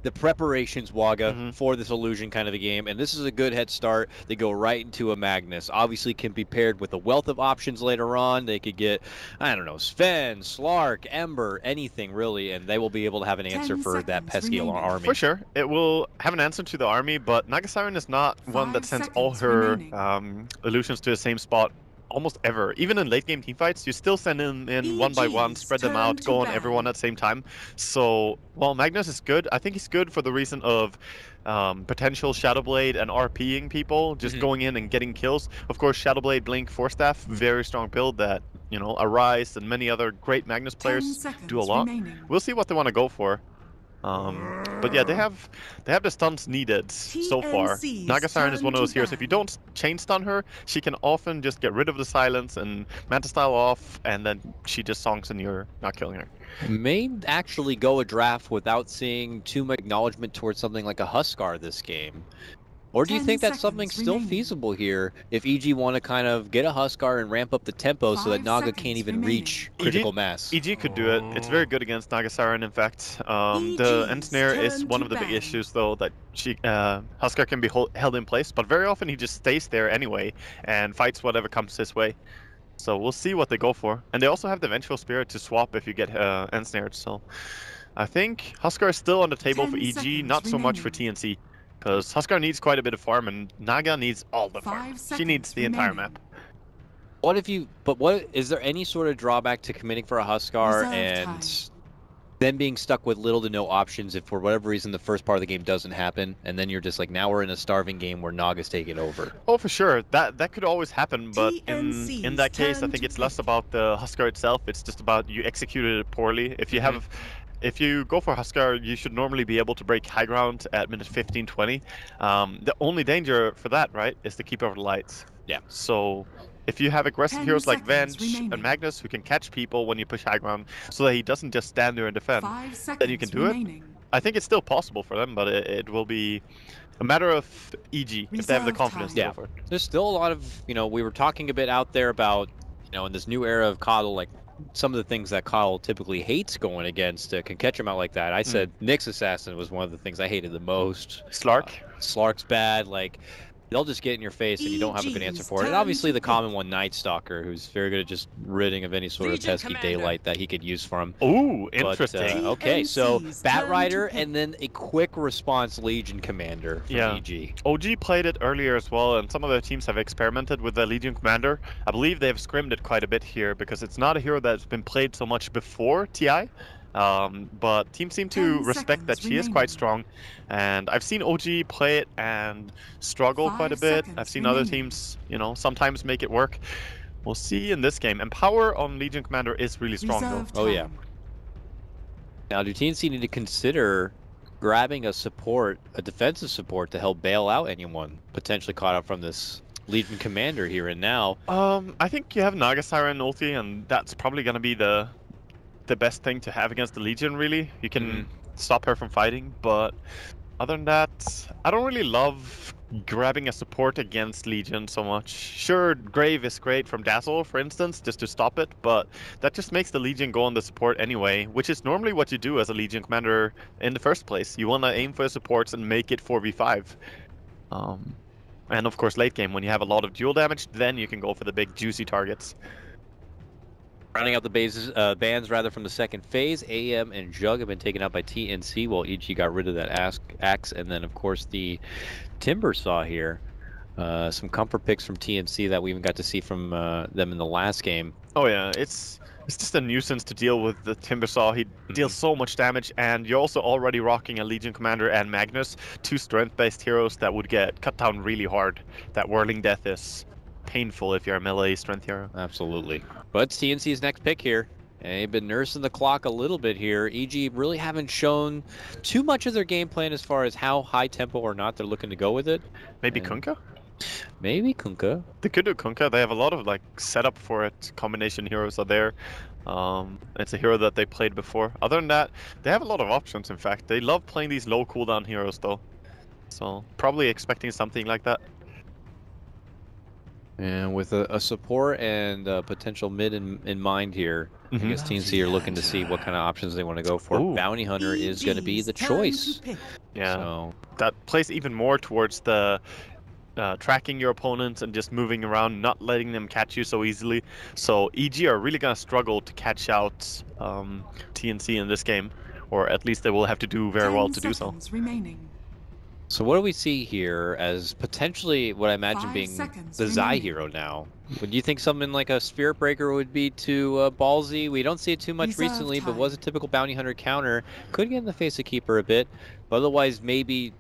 the preparations, Waga, for this illusion kind of a game, and this is a good head start. They go right into a Magnus. Obviously can be paired with a wealth of options later on. They could get, I don't know, Sven, Slark, Ember, anything really, and they will be able to have an answer for that pesky army. For sure, it will have an answer to the army, but Naga Siren is not one that sends all her illusions to the same spot almost ever. Even in late game teamfights, you still send them in one by one, spread them out, go on everyone at the same time. So while Magnus is good, I think he's good for the reason of potential Shadowblade and RPing people, just going in and getting kills. Of course, Shadowblade, Blink, Force Staff, very strong build that, you know, Arise and many other great Magnus players do a lot. We'll see what they want to go for. But yeah, they have the stuns needed so far. Naga Siren is one of those heroes. If you don't chain stun her, she can often just get rid of the silence and Manta Style off, and then she just songs and you're not killing her. May actually go a draft without seeing too much acknowledgement towards something like a Huskar this game. Or do you think that's something still feasible here if EG want to kind of get a Huskar and ramp up the tempo so that Naga can't even reach critical mass? EG could do it. It's very good against Naga Siren, in fact. The end snare is one of the big issues, though, that Huskar can be held in place, but very often he just stays there anyway and fights whatever comes his way. So we'll see what they go for. And they also have the Vengeful Spirit to swap if you get end snared, so I think Huskar is still on the table for EG, not so much for TnC. Because Huskar needs quite a bit of farm, and Naga needs all the farm. She needs the entire map. What if you... But what... Is there any sort of drawback to committing for a Huskar and then being stuck with little to no options if for whatever reason the first part of the game doesn't happen, and then you're just like, now we're in a starving game where Naga's taking over? Oh, for sure. That could always happen, but in that case, I think it's less about the Huskar itself. It's just about you executed it poorly. If you have... If you go for Huskar, you should normally be able to break high ground at minute 15, 20. The only danger for that, right, is the Keeper of the Lights. Yeah. So if you have aggressive heroes like Venge and Magnus who can catch people when you push high ground so that he doesn't just stand there and defend, then you can do it. I think it's still possible for them, but it will be a matter of EG if they have the confidence to go for it. There's still a lot of, you know, we were talking a bit out there about, you know, in this new era of Coddle, like, some of the things that Kyle typically hates going against can catch him out like that. I said Nyx Assassin was one of the things I hated the most. Slark? Slark's bad. Like, they'll just get in your face and you don't have a good answer for it. And obviously the common one, Night Stalker, who's very good at just ridding of any sort of pesky daylight that he could use from. Ooh, interesting. Okay, so Bat Rider and then a quick response Legion Commander from EG. OG played it earlier as well, and some of their teams have experimented with the Legion Commander. I believe they've scrimmed it quite a bit here because it's not a hero that's been played so much before TI. But teams seem to respect that she is quite strong, and I've seen OG play it and struggle quite a bit. I've seen other teams, you know, sometimes make it work. We'll see in this game. And power on Legion Commander is really strong, though. Oh yeah. Now, do TnC need to consider grabbing a support, a defensive support, to help bail out anyone potentially caught up from this Legion Commander here and now? I think you have Naga Siren ulti, and that's probably going to be the best thing to have against the Legion, really. You can stop her from fighting, but other than that, I don't really love grabbing a support against Legion so much. Sure, Grave is great from Dazzle, for instance, just to stop it, but that just makes the Legion go on the support anyway, which is normally what you do as a Legion commander in the first place. You want to aim for supports and make it 4v5. And of course, late game, when you have a lot of dual damage, then you can go for the big juicy targets. Rounding out the bans from the second phase, AM and Jug have been taken out by TnC, while EG got rid of that axe, and then of course the Timber Saw here. Some comfort picks from TnC that we even got to see from them in the last game. Oh yeah, it's just a nuisance to deal with the Timber Saw. He deals so much damage, and you're also already rocking a Legion Commander and Magnus, two strength-based heroes that would get cut down really hard. That Whirling Death is painful if you're a melee strength hero. Absolutely. But it's TnC's next pick here. And they've been nursing the clock a little bit here. EG really haven't shown too much of their game plan as far as how high tempo or not they're looking to go with it. Maybe Kunkka? Maybe Kunkka. They could do Kunkka. They have a lot of like setup for it. Combination heroes are there. It's a hero that they played before. Other than that, they have a lot of options, in fact. They love playing these low cooldown heroes though. So probably expecting something like that. And with a support and a potential mid in mind here, I guess TnC are looking to see what kind of options they want to go for. Ooh. Bounty Hunter is going to be the choice. Yeah, so that plays even more towards the tracking your opponents and just moving around, not letting them catch you so easily. So EG are really going to struggle to catch out TnC in this game, or at least they will have to do very well to do so. So what do we see here as potentially what I imagine being the Zai hero now? Would you think something like a Spirit Breaker would be too ballsy? We don't see it too much recently, but was a typical Bounty Hunter counter. Could get in the face of Keeper a bit, but otherwise maybe,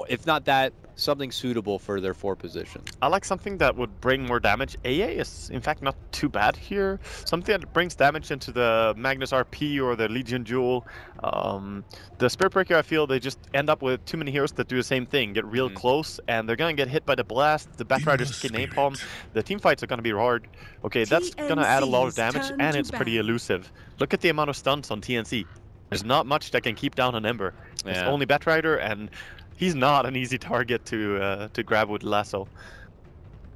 if not that, something suitable for their 4 position. I like something that would bring more damage. AA is in fact not too bad here. Something that brings damage into the Magnus RP or the Legion Jewel. The Spirit Breaker, I feel they just end up with too many heroes that do the same thing, get real close, and they're gonna get hit by the blast. The Batrider's get napalm. The team fights are gonna be hard. Okay, that's gonna add a lot of damage, and it's pretty elusive. Look at the amount of stunts on TnC. There's not much that can keep down an Ember. It's only Batrider, and he's not an easy target to grab with lasso.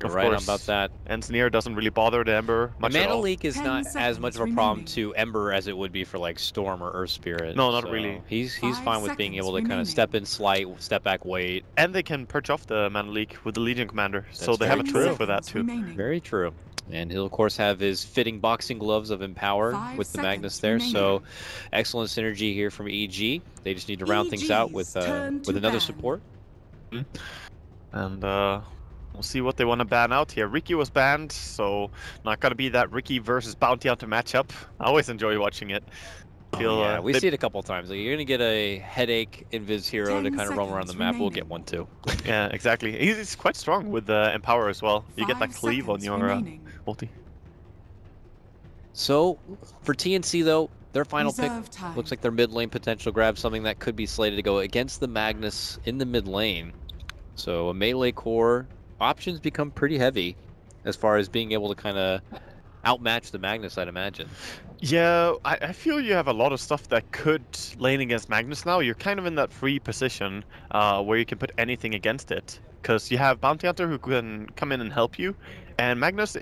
You're right about that. Engineer doesn't really bother the Ember much at all. Mana leak is not as much of a problem to Ember as it would be for like Storm or Earth Spirit. No, not really. He's fine with being able to kind of step in, slight, step back, wait. And they can purge off the mana leak with the Legion Commander, so they have a tool for that too. Very true. And he'll of course have his fitting boxing gloves of Empower with the Magnus there. So excellent synergy here from EG. They just need to round things out with another support. And we'll see what they want to ban out here. Ricky was banned, so not gonna be that Ricky versus Bounty Hunter matchup. I always enjoy watching it. We see it a couple times. Like, you're gonna get a headache Invis hero to kind of roam around the map. We'll get one too. Yeah, exactly. He's quite strong with Empower as well. You get that cleave on your ulti. So for TnC though, their final pick looks like their mid lane potential grab, something that could be slated to go against the Magnus in the mid lane. So a melee core, options become pretty heavy as far as being able to kind of outmatch the Magnus, I'd imagine. Yeah, I feel you have a lot of stuff that could lane against Magnus now. You're kind of in that free position where you can put anything against it. Because you have Bounty Hunter who can come in and help you. And Magnus,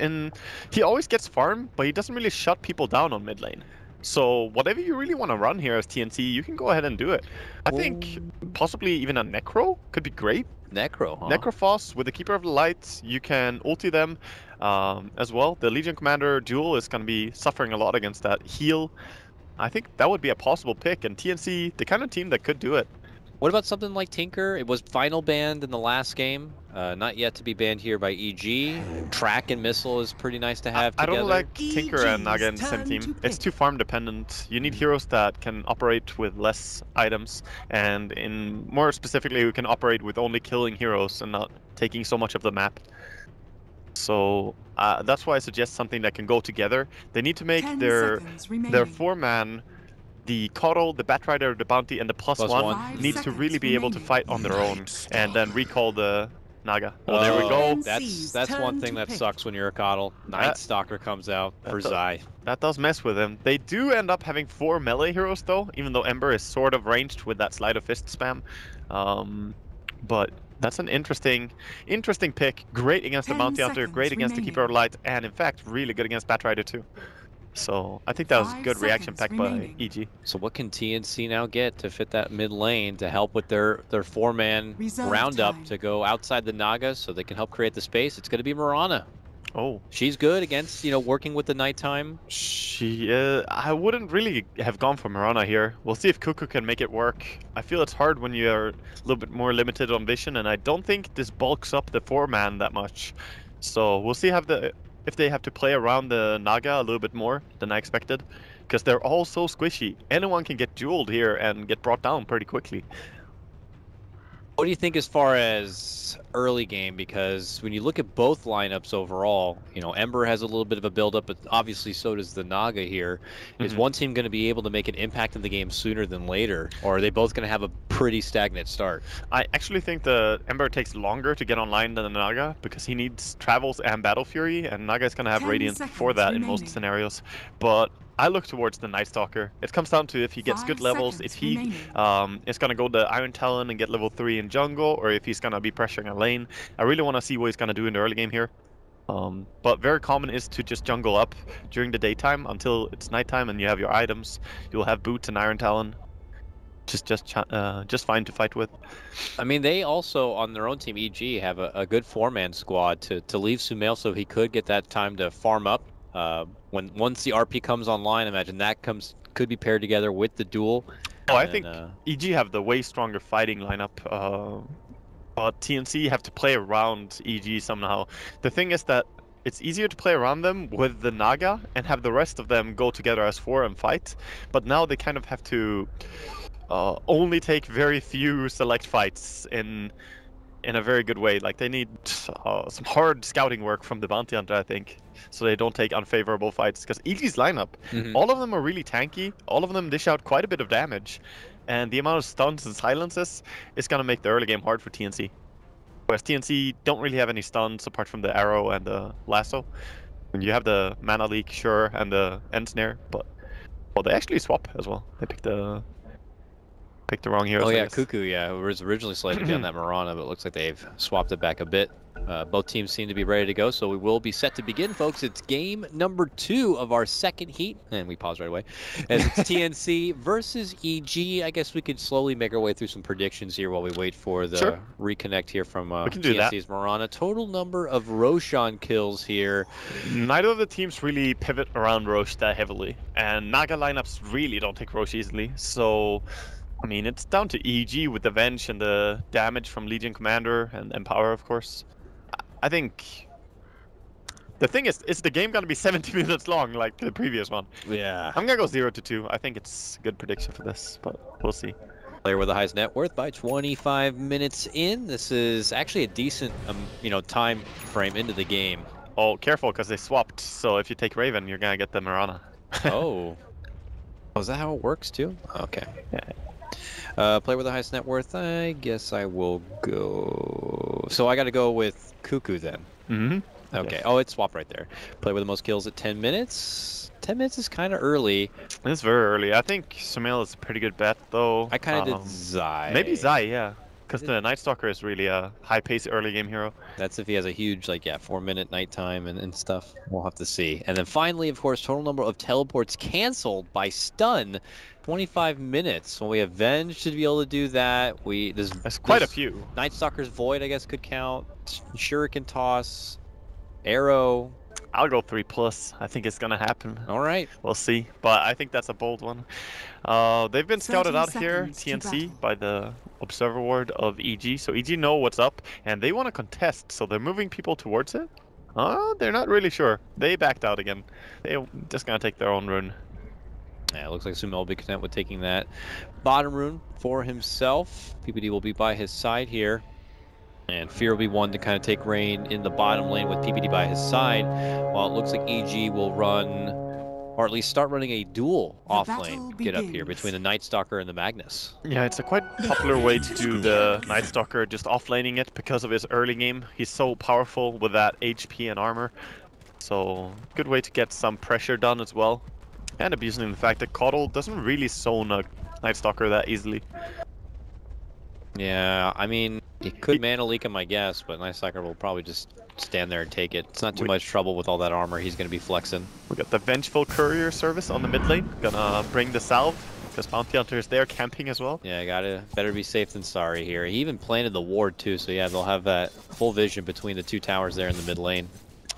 he always gets farm, but he doesn't really shut people down on mid lane. So whatever you really want to run here as TnC, you can go ahead and do it. I think possibly even a Necro could be great. Necro, huh? Necrophos with the Keeper of the Light, you can ulti them as well. The Legion Commander duel is going to be suffering a lot against that heal. I think that would be a possible pick, and TnC, the kind of team that could do it. What about something like Tinker? It was final banned in the last game, not yet to be banned here by EG. Track and Missile is pretty nice to have together. I don't like Tinker and Naga in the same team. It's too farm dependent. You need heroes that can operate with less items, and more specifically, who can operate with only killing heroes and not taking so much of the map. So that's why I suggest something that can go together. They need to make their 4-man. The Coddle, the Batrider, the Bounty, and the plus one needs to really be able to fight on their own, and then recall the Naga. Well, there we go. That's one thing that sucks when you're a Coddle. Night Stalker comes out for Zai. That does mess with him. They do end up having 4 melee heroes though, even though Ember is sort of ranged with that Sleight of Fist spam. But that's an interesting pick. Great against the Bounty Hunter, great against the Keeper of Light, and in fact, really good against Batrider too. So I think that was a good reaction pack by EG. So what can TnC now get to fit that mid lane to help with their 4-man roundup to go outside the Naga so they can help create the space? It's going to be Mirana. Oh, she's good against, working with the nighttime. I wouldn't really have gone for Mirana here. We'll see if Cuckoo can make it work. I feel it's hard when you're a little bit more limited on vision, and I don't think this bulks up the 4-man that much. So we'll see if they have to play around the Naga a little bit more than I expected, because they're all so squishy. Anyone can get dueled here and get brought down pretty quickly. What do you think as far as early game? Because when you look at both lineups overall, Ember has a little bit of a build-up, but obviously so does the Naga here. Is one team going to be able to make an impact in the game sooner than later, or are they both going to have a pretty stagnant start? I actually think the Ember takes longer to get online than the Naga, because he needs Travels and Battle Fury, and Naga is going to have Radiant for that in most scenarios. But I look towards the Night Stalker. It comes down to if he gets good levels, if he is going to go the Iron Talon and get level 3 in jungle, or if he's going to be pressuring a lane. I really want to see what he's going to do in the early game here. But very common is to just jungle up during the daytime until it's nighttime and you have your items. You'll have boots and Iron Talon. Just fine to fight with. I mean, they also, on their own team, EG, have a good four-man squad to leave Sumail so he could get that time to farm up. Once the RP comes online, imagine that could be paired together with the duel. Oh, I think EG have the way stronger fighting lineup, but TnC have to play around EG somehow. The thing is that it's easier to play around them with the Naga and have the rest of them go together as four and fight, but now they kind of have to only take very few select fights in a very good way. Like, they need some hard scouting work from the Bounty Hunter, I think, so they don't take unfavorable fights. Because EG's lineup, all of them are really tanky, all of them dish out quite a bit of damage, and the amount of stuns and silences is going to make the early game hard for TnC. Whereas TnC don't really have any stuns apart from the arrow and the lasso. And you have the mana leak, sure, and the end snare, but well, they actually swap as well. They picked the wrong heroes. Oh yeah, Cuckoo, yeah, it was originally slated to be on that Mirana, but it looks like they've swapped it back a bit. Both teams seem to be ready to go, so we will be set to begin, folks. It's game number 2 of our second heat, and we pause right away. As it's TnC versus EG. I guess we could slowly make our way through some predictions here while we wait for the reconnect here from TnC's Mirana. Total number of Roshan kills here. Neither of the teams really pivot around Rosh that heavily, and Naga lineups really don't take Rosh easily, so I mean, it's down to EG with the Venge and the damage from Legion Commander and Empower, of course. I think the thing is the game gonna be 70 minutes long like the previous one? Yeah. I'm gonna go 0-2. I think it's a good prediction for this, but we'll see. Player with the highest net worth by 25 minutes in. This is actually a decent, time frame into the game. Oh, careful, because they swapped. So if you take Raven, you're gonna get the Mirana. Oh. Is that how it works too? Okay. Yeah. Player with the highest net worth, I guess I will go... So I gotta go with Cuckoo then. Mm-hmm. Okay. Oh, it's swapped right there. Player with the most kills at 10 minutes. 10 minutes is kind of early. It's very early. I think Sumail is a pretty good bet, though. I kind of did Zai. Maybe Zai, yeah. Because the Night Stalker is really a high-paced early game hero. That's if he has a huge, 4-minute nighttime and stuff. We'll have to see. And then finally, of course, total number of teleports canceled by stun. 25 minutes. So we have Venge to be able to do that. There's quite a few. Night Stalker's Void, I guess, could count. Shuriken Toss. Arrow. I'll go 3+. I think it's gonna happen. All right. We'll see. But I think that's a bold one. They've been scouted out here, TnC, by the Observer Ward of EG. So EG know what's up, and they want to contest. So they're moving people towards it. They're not really sure. They backed out again. They're just gonna take their own rune. Yeah, it looks like Sumail will be content with taking that bottom rune for himself. PPD will be by his side here. And Fear will be one to kind of take reign in the bottom lane with PPD by his side, while it looks like EG will run, or at least start running a duel off lane, get up here between the Night Stalker and the Magnus. Yeah, it's a quite popular way to do the Night Stalker, just off-laning it because of his early game. He's so powerful with that HP and armor. So, good way to get some pressure done as well. And abusing the fact that Coddle doesn't really zone a Night Stalker that easily. Yeah, I mean, he could mana leak him, I guess, but Night Stalker will probably just stand there and take it. It's not too much trouble with all that armor he's going to be flexing. We got the Vengeful Courier service on the mid lane. Gonna bring the salve, because Bounty Hunter is there camping as well. Yeah, better be safe than sorry here. He even planted the ward too, so yeah, they'll have that full vision between the two towers there in the mid lane.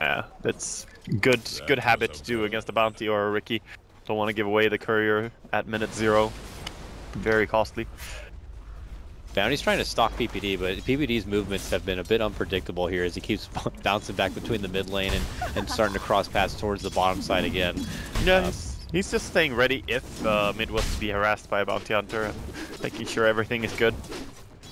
Yeah, that's good habit to do against a Bounty or a Riki. Don't want to give away the Courier at minute 0. Very costly. Bounty's trying to stalk PPD, but PPD's movements have been a bit unpredictable here as he keeps bouncing back between the mid lane and starting to cross paths towards the bottom side again. Yeah, he's just staying ready if mid was to be harassed by a Bounty Hunter and making sure everything is good.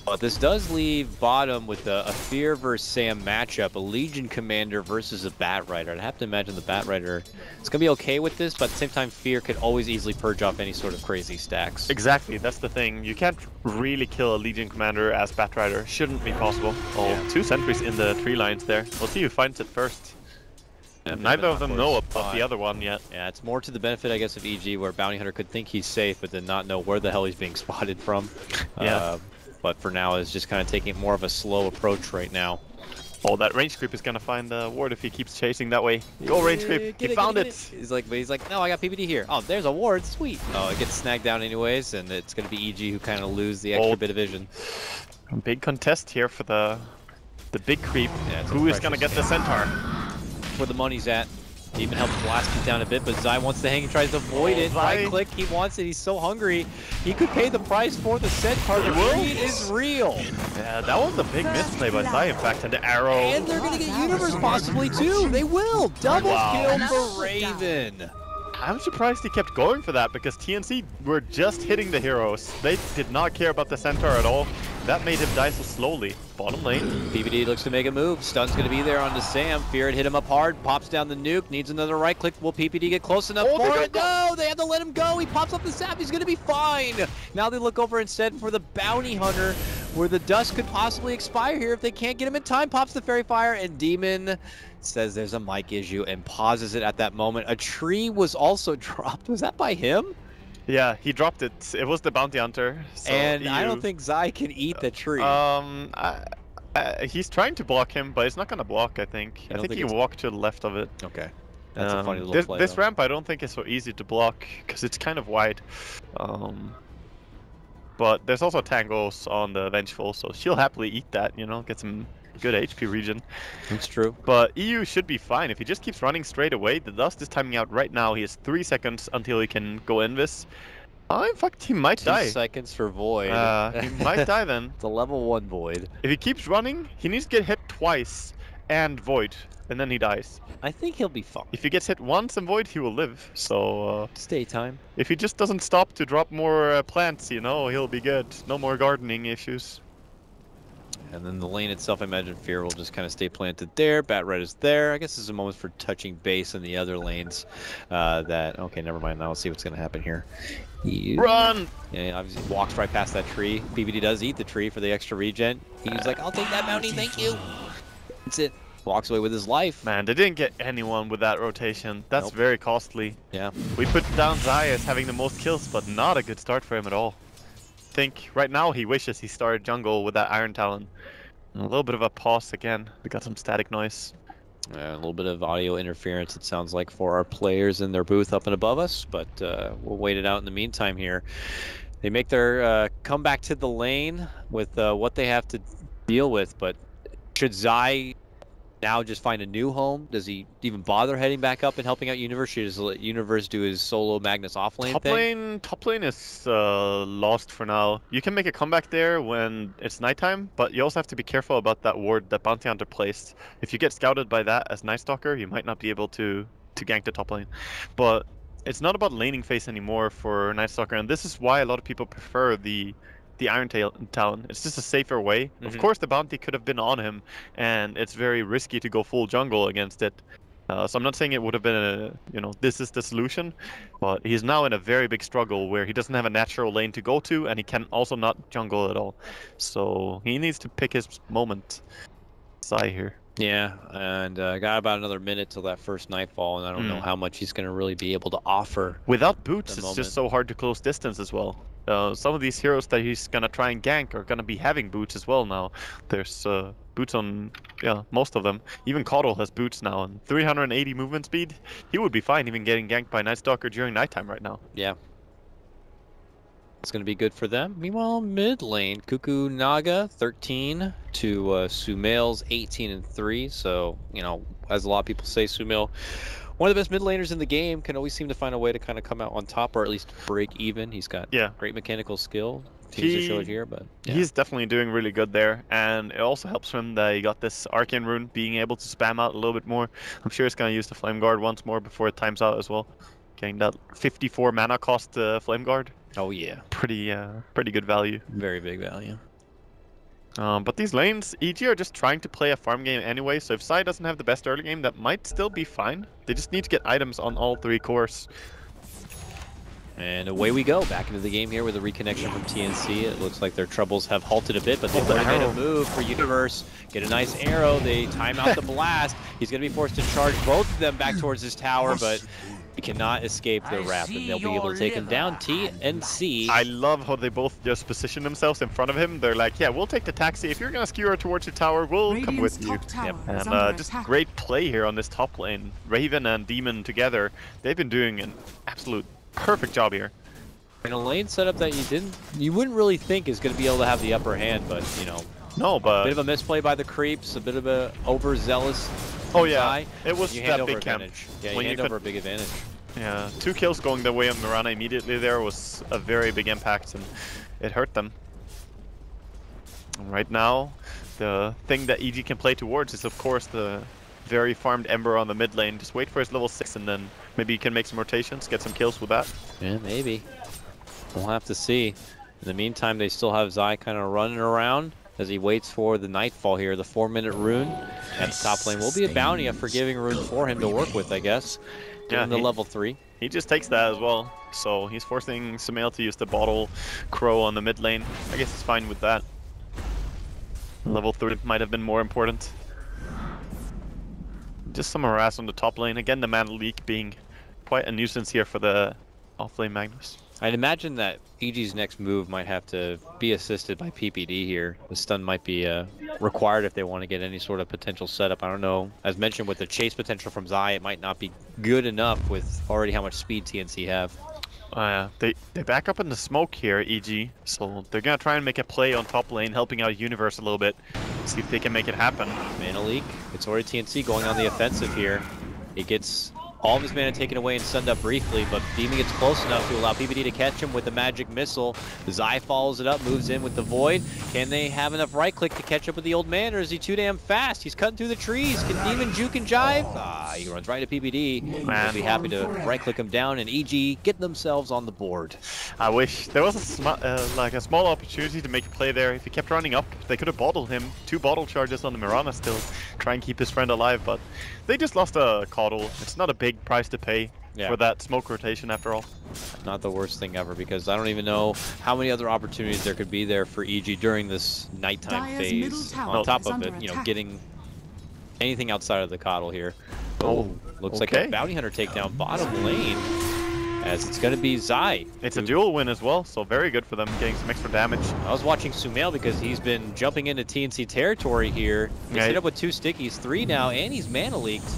But this does leave bottom with a Fear versus Sam matchup, a Legion Commander versus a Bat Rider. I'd have to imagine the Bat Rider is going to be okay with this, but at the same time, Fear could always easily purge off any sort of crazy stacks. Exactly, that's the thing. You can't really kill a Legion Commander as Bat Rider. Shouldn't be possible. Oh, yeah. 2 sentries in the tree lines there. We'll see who finds it first. And neither of them know about the other one yet. Yeah, it's more to the benefit, I guess, of EG, where Bounty Hunter could think he's safe, but then not know where the hell he's being spotted from. Yeah. But for now, is just kind of taking more of a slow approach right now. Oh, that range creep is gonna find the ward if he keeps chasing that way. Go range creep! He found it! He's like, no, I got PPD here. Oh, there's a ward, sweet. Oh, it gets snagged down anyways, and it's gonna be EG who kind of lose the extra bit of vision. Big contest here for the big creep. Yeah, who is gonna get the centaur? Where the money's at. Even helps blast it down a bit, but Zai wants to hang and tries to avoid it. Right click, he wants it, he's so hungry. He could pay the price for the centaur. The greed is real. Yeah, that was a big misplay by Zai, in fact, and the arrow. And they're gonna get Universe possibly too. They will. Double kill for Raven. I'm surprised he kept going for that because TnC were just hitting the heroes. They did not care about the centaur at all. That made him die so slowly. Bottom lane. PPD looks to make a move. Stun's going to be there onto Sam. Feared hit him up hard. Pops down the nuke. Needs another right click. Will PPD get close enough for it? No! They have to let him go. He pops up the sap. He's going to be fine. Now they look over instead for the bounty hunter, where the dust could possibly expire here if they can't get him in time. Pops the fairy fire, and Demon says there's a mic issue and pauses it at that moment. A tree was also dropped. Was that by him? Yeah, he dropped it. It was the bounty hunter. So and I don't think Zai can eat the tree. He's trying to block him, but it's not gonna block. I think he can walk to the left of it. Okay, that's a funny little play. This ramp I don't think is so easy to block because it's kind of wide. But there's also tangos on the Vengeful, so she'll happily eat that. You know, get some good HP regen. That's true. But EU should be fine if he just keeps running straight away. The dust is timing out right now. He has 3 seconds until he can go Invis. In fact, he might die. 2 seconds for Void. He might die then. It's a level 1 Void. If he keeps running, he needs to get hit twice and Void, and then he dies. I think he'll be fine. If he gets hit once and Void, he will live. So stay time. If he just doesn't stop to drop more plants, you know, he'll be good. No more gardening issues. And then the lane itself, I imagine Fear will just kind of stay planted there. Bat Red is there. I guess this is a moment for touching base in the other lanes. Okay, never mind. Now we'll see what's going to happen here. Run! Yeah, obviously walks right past that tree. PPD does eat the tree for the extra regen. He's like, I'll take that bounty, thank you. That's it. Walks away with his life. Man, they didn't get anyone with that rotation. That's very costly. Yeah. We put down Zai as having the most kills, but not a good start for him at all. I think right now he wishes he started jungle with that Iron Talon. And a little bit of a pause again. We got some static noise. A little bit of audio interference, it sounds like, for our players in their booth up and above us, but we'll wait it out in the meantime here. They make their comeback to the lane with what they have to deal with, but should Zai now just find a new home? Does he even bother heading back up and helping out Universe? Should he just let Universe do his solo Magnus offlane thing? Top lane is lost for now. You can make a comeback there when it's nighttime, but you also have to be careful about that ward that Bounty Hunter placed. If you get scouted by that as Night Stalker, you might not be able to gank the top lane. But it's not about laning phase anymore for Night Stalker, and this is why a lot of people prefer the Iron Talon. It's just a safer way. Of course, the bounty could have been on him, and it's very risky to go full jungle against it. So I'm not saying it would have been this is the solution, but he's now in a very big struggle where he doesn't have a natural lane to go to, and he can also not jungle at all. So he needs to pick his moment. Zai here. Yeah, and got about another minute till that first nightfall, and I don't know how much he's going to really be able to offer. Without boots, it's just so hard to close distance as well. Some of these heroes that he's going to try and gank are going to be having boots as well now. There's boots on, most of them. Even Caudle has boots now, and 380 movement speed. He would be fine even getting ganked by Night Stalker during nighttime right now. Yeah. It's going to be good for them. Meanwhile, mid lane, Cuckoo Naga 13 to Sumail's 18 and 3. So, as a lot of people say, Sumail, one of the best mid laners in the game, can always seem to find a way to kind of come out on top or at least break even. He's got great mechanical skill. Teams to show it here, but he's definitely doing really good there, and it also helps him that he got this Arcane Rune, being able to spam out a little bit more. I'm sure he's going to use the Flame Guard once more before it times out as well. Getting that 54 mana cost Flame Guard. Oh yeah, pretty good value. Very big value. But these lanes, EG are just trying to play a farm game anyway, so if Zai doesn't have the best early game, that might still be fine. They just need to get items on all 3 cores. And away we go, back into the game here with a reconnection from TnC. It looks like their troubles have halted a bit, but they've already made a move for Universe. Get a nice arrow, they time out the blast. He's going to be forced to charge both of them back towards his tower, but he cannot escape the wrap, and they'll be able to take him down. TnC. I love how they both just position themselves in front of him. They're like, yeah, we'll take the taxi. If you're going to skewer towards your tower, we'll come with you. Yep. And just great play here on this top lane. Raven and Demon together, they've been doing an absolute perfect job here. In a lane setup that you wouldn't really think is going to be able to have the upper hand, but you know, no, but a bit of a misplay by the creeps, a bit of a overzealous. Oh yeah, guy. It was that big camp. Yeah, you hand over a big advantage. Yeah, 2 kills going the way of Mirana immediately there was a very big impact, and it hurt them. And right now, the thing that EG can play towards is of course the very farmed Ember on the mid lane. Just wait for his level 6 and then maybe he can make some rotations, get some kills with that. Yeah, maybe. We'll have to see. In the meantime, they still have Zai kind of running around as he waits for the Nightfall here, the 4-minute rune. At the top lane will be a bounty, a forgiving rune for him to work with, I guess. Given the level 3. He just takes that as well. So he's forcing Sumail to use the bottle crow on the mid lane. I guess he's fine with that. Level 3 might have been more important. Just some harass on the top lane. Again, the mana leak being quite a nuisance here for the off-lane Magnus. I'd imagine that EG's next move might have to be assisted by PPD here. The stun might be required if they want to get any sort of potential setup. I don't know. As mentioned, with the chase potential from Zai, it might not be good enough with already how much speed TnC have. They back up in the smoke here, EG, so they're going to try and make a play on top lane, helping out Universe a little bit. See if they can make it happen. Mana leak. It's already TnC going on the offensive here. He gets all of his mana taken away and stunned up briefly, but Demon gets close enough to allow PPD to catch him with the magic missile. Zai follows it up, moves in with the Void. Can they have enough right click to catch up with the old man, or is he too damn fast? He's cutting through the trees. Can Demon juke and jive? He runs right to PPD. I'll be happy to right click him down, and EG get themselves on the board. I wish there was a small opportunity to make a play there. If he kept running up, they could have bottled him. 2 bottle charges on the Mirana still, try and keep his friend alive, but they just lost a Coddle. It's not a big price to pay for that smoke rotation after all. Not the worst thing ever, because I don't even know how many other opportunities there could be there for EG during this nighttime phase. On top of it, you know, getting anything outside of the Coddle here. Looks like a Bounty Hunter takedown bottom lane, as it's going to be Zai. It's a dual win as well, so very good for them, getting some extra damage. I was watching Sumail because he's been jumping into TnC territory here. He's hit up with 2 stickies, 3 now, and he's mana leaked.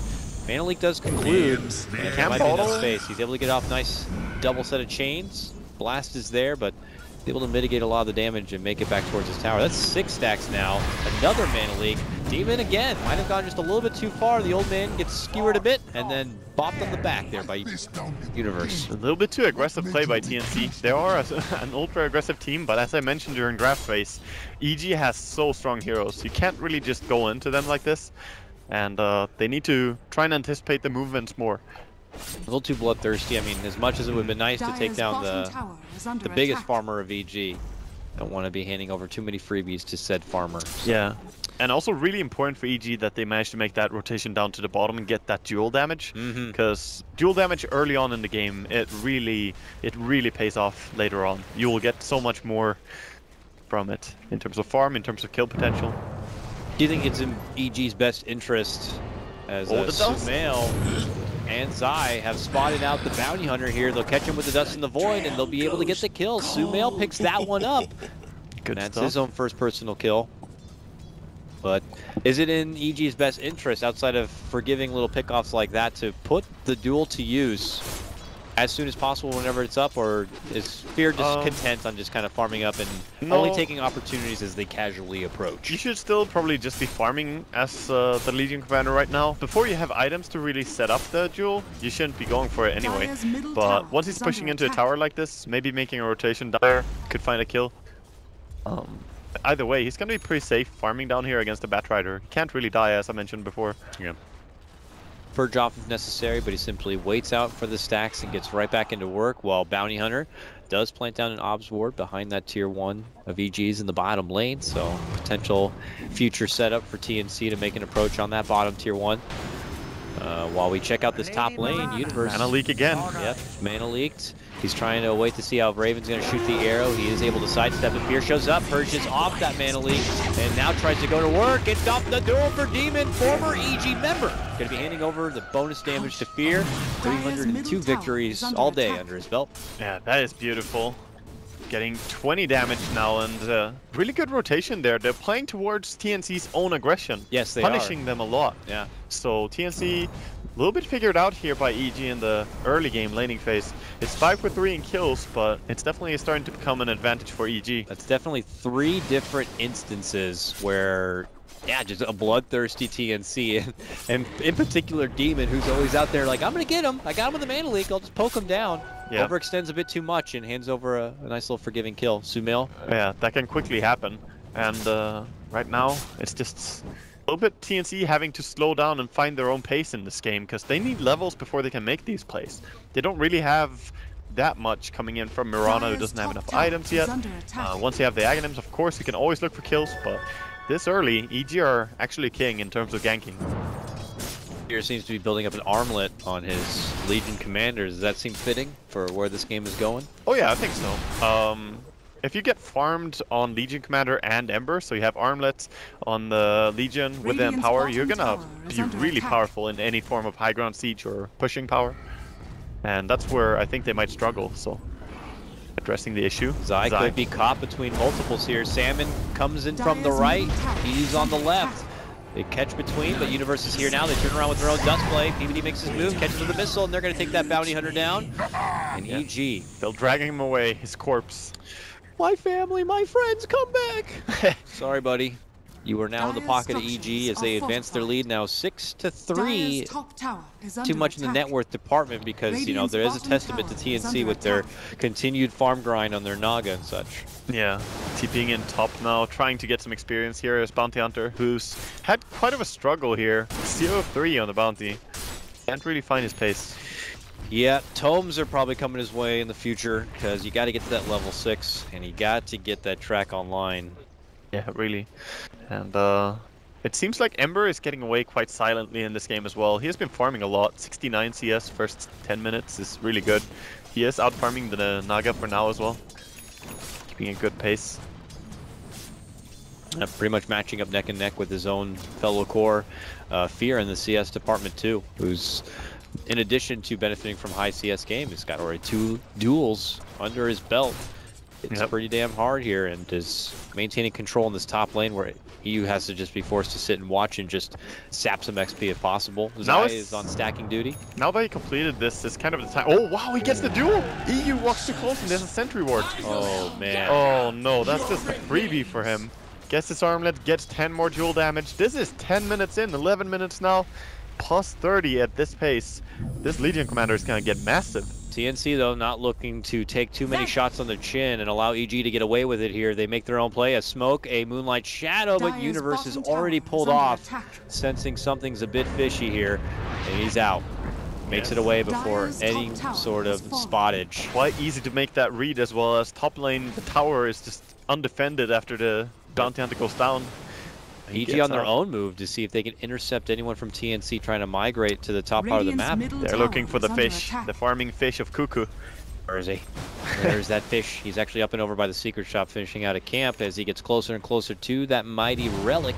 Mana leak does conclude. He might be in that space. He's able to get off nice double set of chains. Blast is there, but able to mitigate a lot of the damage and make it back towards his tower. That's 6 stacks now. Another mana leak. Demon again might have gone just a little bit too far. The old man gets skewered a bit and then bopped on the back there by Universe. A little bit too aggressive play by TnC. They are an ultra aggressive team, but as I mentioned during draft phase, EG has so strong heroes. You can't really just go into them like this, and they need to try and anticipate the movements more. A little too bloodthirsty. I mean, as much as it would have been nice to take down the biggest farmer of EG, don't want to be handing over too many freebies to said farmer. Yeah, and also really important for EG that they managed to make that rotation down to the bottom and get that dual damage, because dual damage early on in the game, it really pays off later on. You will get so much more from it in terms of farm, in terms of kill potential. Do you think it's in EG's best interest as Sumail and Zai have spotted out the Bounty Hunter here? They'll catch him with the Dust in the Void and they'll be able to get the kill. Sumail picks that one up. Good That's stuff. his own first personal kill. But is it in EG's best interest, outside of forgiving little pickoffs like that, to put the duel to use as soon as possible whenever it's up, or is Fear just content on just kind of farming up and only taking opportunities as they casually approach? You should still probably just be farming as the Legion Commander right now. Before you have items to really set up the duel, you shouldn't be going for it anyway. But once he's pushing into a tower like this, maybe making a rotation down, could find a kill. Either way, he's going to be pretty safe farming down here against the Batrider. He can't really die, as I mentioned before. Yeah. Purge off if necessary, but he simply waits out for the stacks and gets right back into work, while Bounty Hunter does plant down an Obs Ward behind that tier 1 of EG's in the bottom lane, so potential future setup for TnC to make an approach on that bottom tier 1. While we check out this top lane, Universe... Mana leak again. Yep, mana leaked. He's trying to wait to see how Raven's going to shoot the arrow. He is able to sidestep it. Fear shows up, purges off that mana leak, and now tries to go to work. It's off the duel for Demon, former EG member. Going to be handing over the bonus damage to Fear. 302 victories all day under his belt. Yeah, that is beautiful. Getting 20 damage now, and really good rotation there. They're playing towards TnC's own aggression. Yes, they punishing them a lot. Yeah. So TnC, a little bit figured out here by EG in the early game laning phase. It's 5 for 3 in kills, but it's definitely starting to become an advantage for EG. That's definitely 3 different instances where, yeah, just a bloodthirsty TnC, and in particular Demon, who's always out there like, I'm gonna get him. I got him with the mana leak. I'll just poke him down. Yeah. Overextends a bit too much and hands over a nice little forgiving kill. Sumail. Yeah, that can quickly happen. And right now, it's just a little bit TnC having to slow down and find their own pace in this game, because they need levels before they can make these plays. They don't really have that much coming in from Mirana, who doesn't have enough items yet. Once you have the Aghanims, of course, you can always look for kills, but this early, EG are actually king in terms of ganking. Here seems to be building up an armlet on his Legion commanders. Does that seem fitting for where this game is going? Oh yeah, I think so. If you get farmed on Legion Commander and Ember, so you have armlets on the Legion with the Empower, you're gonna be really powerful in any form of high ground siege or pushing power. And that's where I think they might struggle, so addressing the issue. Zai could be caught between multiples here. Salmon comes in from the right, he's on the left. They catch between, but Universe is here now. They turn around with their own dust play. PvD makes his move, catches with a missile, and they're going to take that bounty hunter down. And EG. They'll drag him away, his corpse. My family, my friends, come back! Sorry, buddy. You are now in the pocket of EG as they advance their lead now 6-3. Too much in the net worth department because, you know, there is a testament to TnC with their continued farm grind on their Naga and such. Yeah, TPing in top now, trying to get some experience here as Bounty Hunter, who's had quite of a struggle here. 0-3 on the Bounty. Can't really find his pace. Yeah, tomes are probably coming his way in the future because you got to get to that level 6 and you got to get that track online. Yeah, really. And it seems like Ember is getting away quite silently in this game as well. He has been farming a lot. 69 CS first 10 minutes is really good. He is out farming the Naga for now as well. Keeping a good pace. Pretty much matching up neck and neck with his own fellow core. Fear in the CS department too, who's in addition to benefiting from high CS game, he's got already 2 duels under his belt. It's pretty damn hard here, and is maintaining control in this top lane where EU has to just be forced to sit and watch and just sap some XP if possible. Zai is on stacking duty. Now that he completed this, is kind of the time. Oh wow, he gets the duel! EU walks too close and there's a sentry ward. Oh man. Oh no, that's just a freebie for him. Gets his armlet, gets 10 more duel damage. This is 10 minutes in, 11 minutes now. Plus 30 at this pace. This Legion commander is gonna get massive. TnC, though, not looking to take too many shots on the chin and allow EG to get away with it here. They make their own play. A smoke, a Moonlight Shadow, but Universe is already pulled off, sensing something's a bit fishy here, and he's out. Makes it away before any sort of spottage. Quite easy to make that read, as well as top lane, the tower is just undefended after the Bounty Hunter goes down. EG on their own move to see if they can intercept anyone from TnC trying to migrate to the top part of the map. They're looking for the fish, the farming fish of Cuckoo. Where is he? There's that fish. He's actually up and over by the secret shop finishing out a camp as he gets closer and closer to that mighty relic.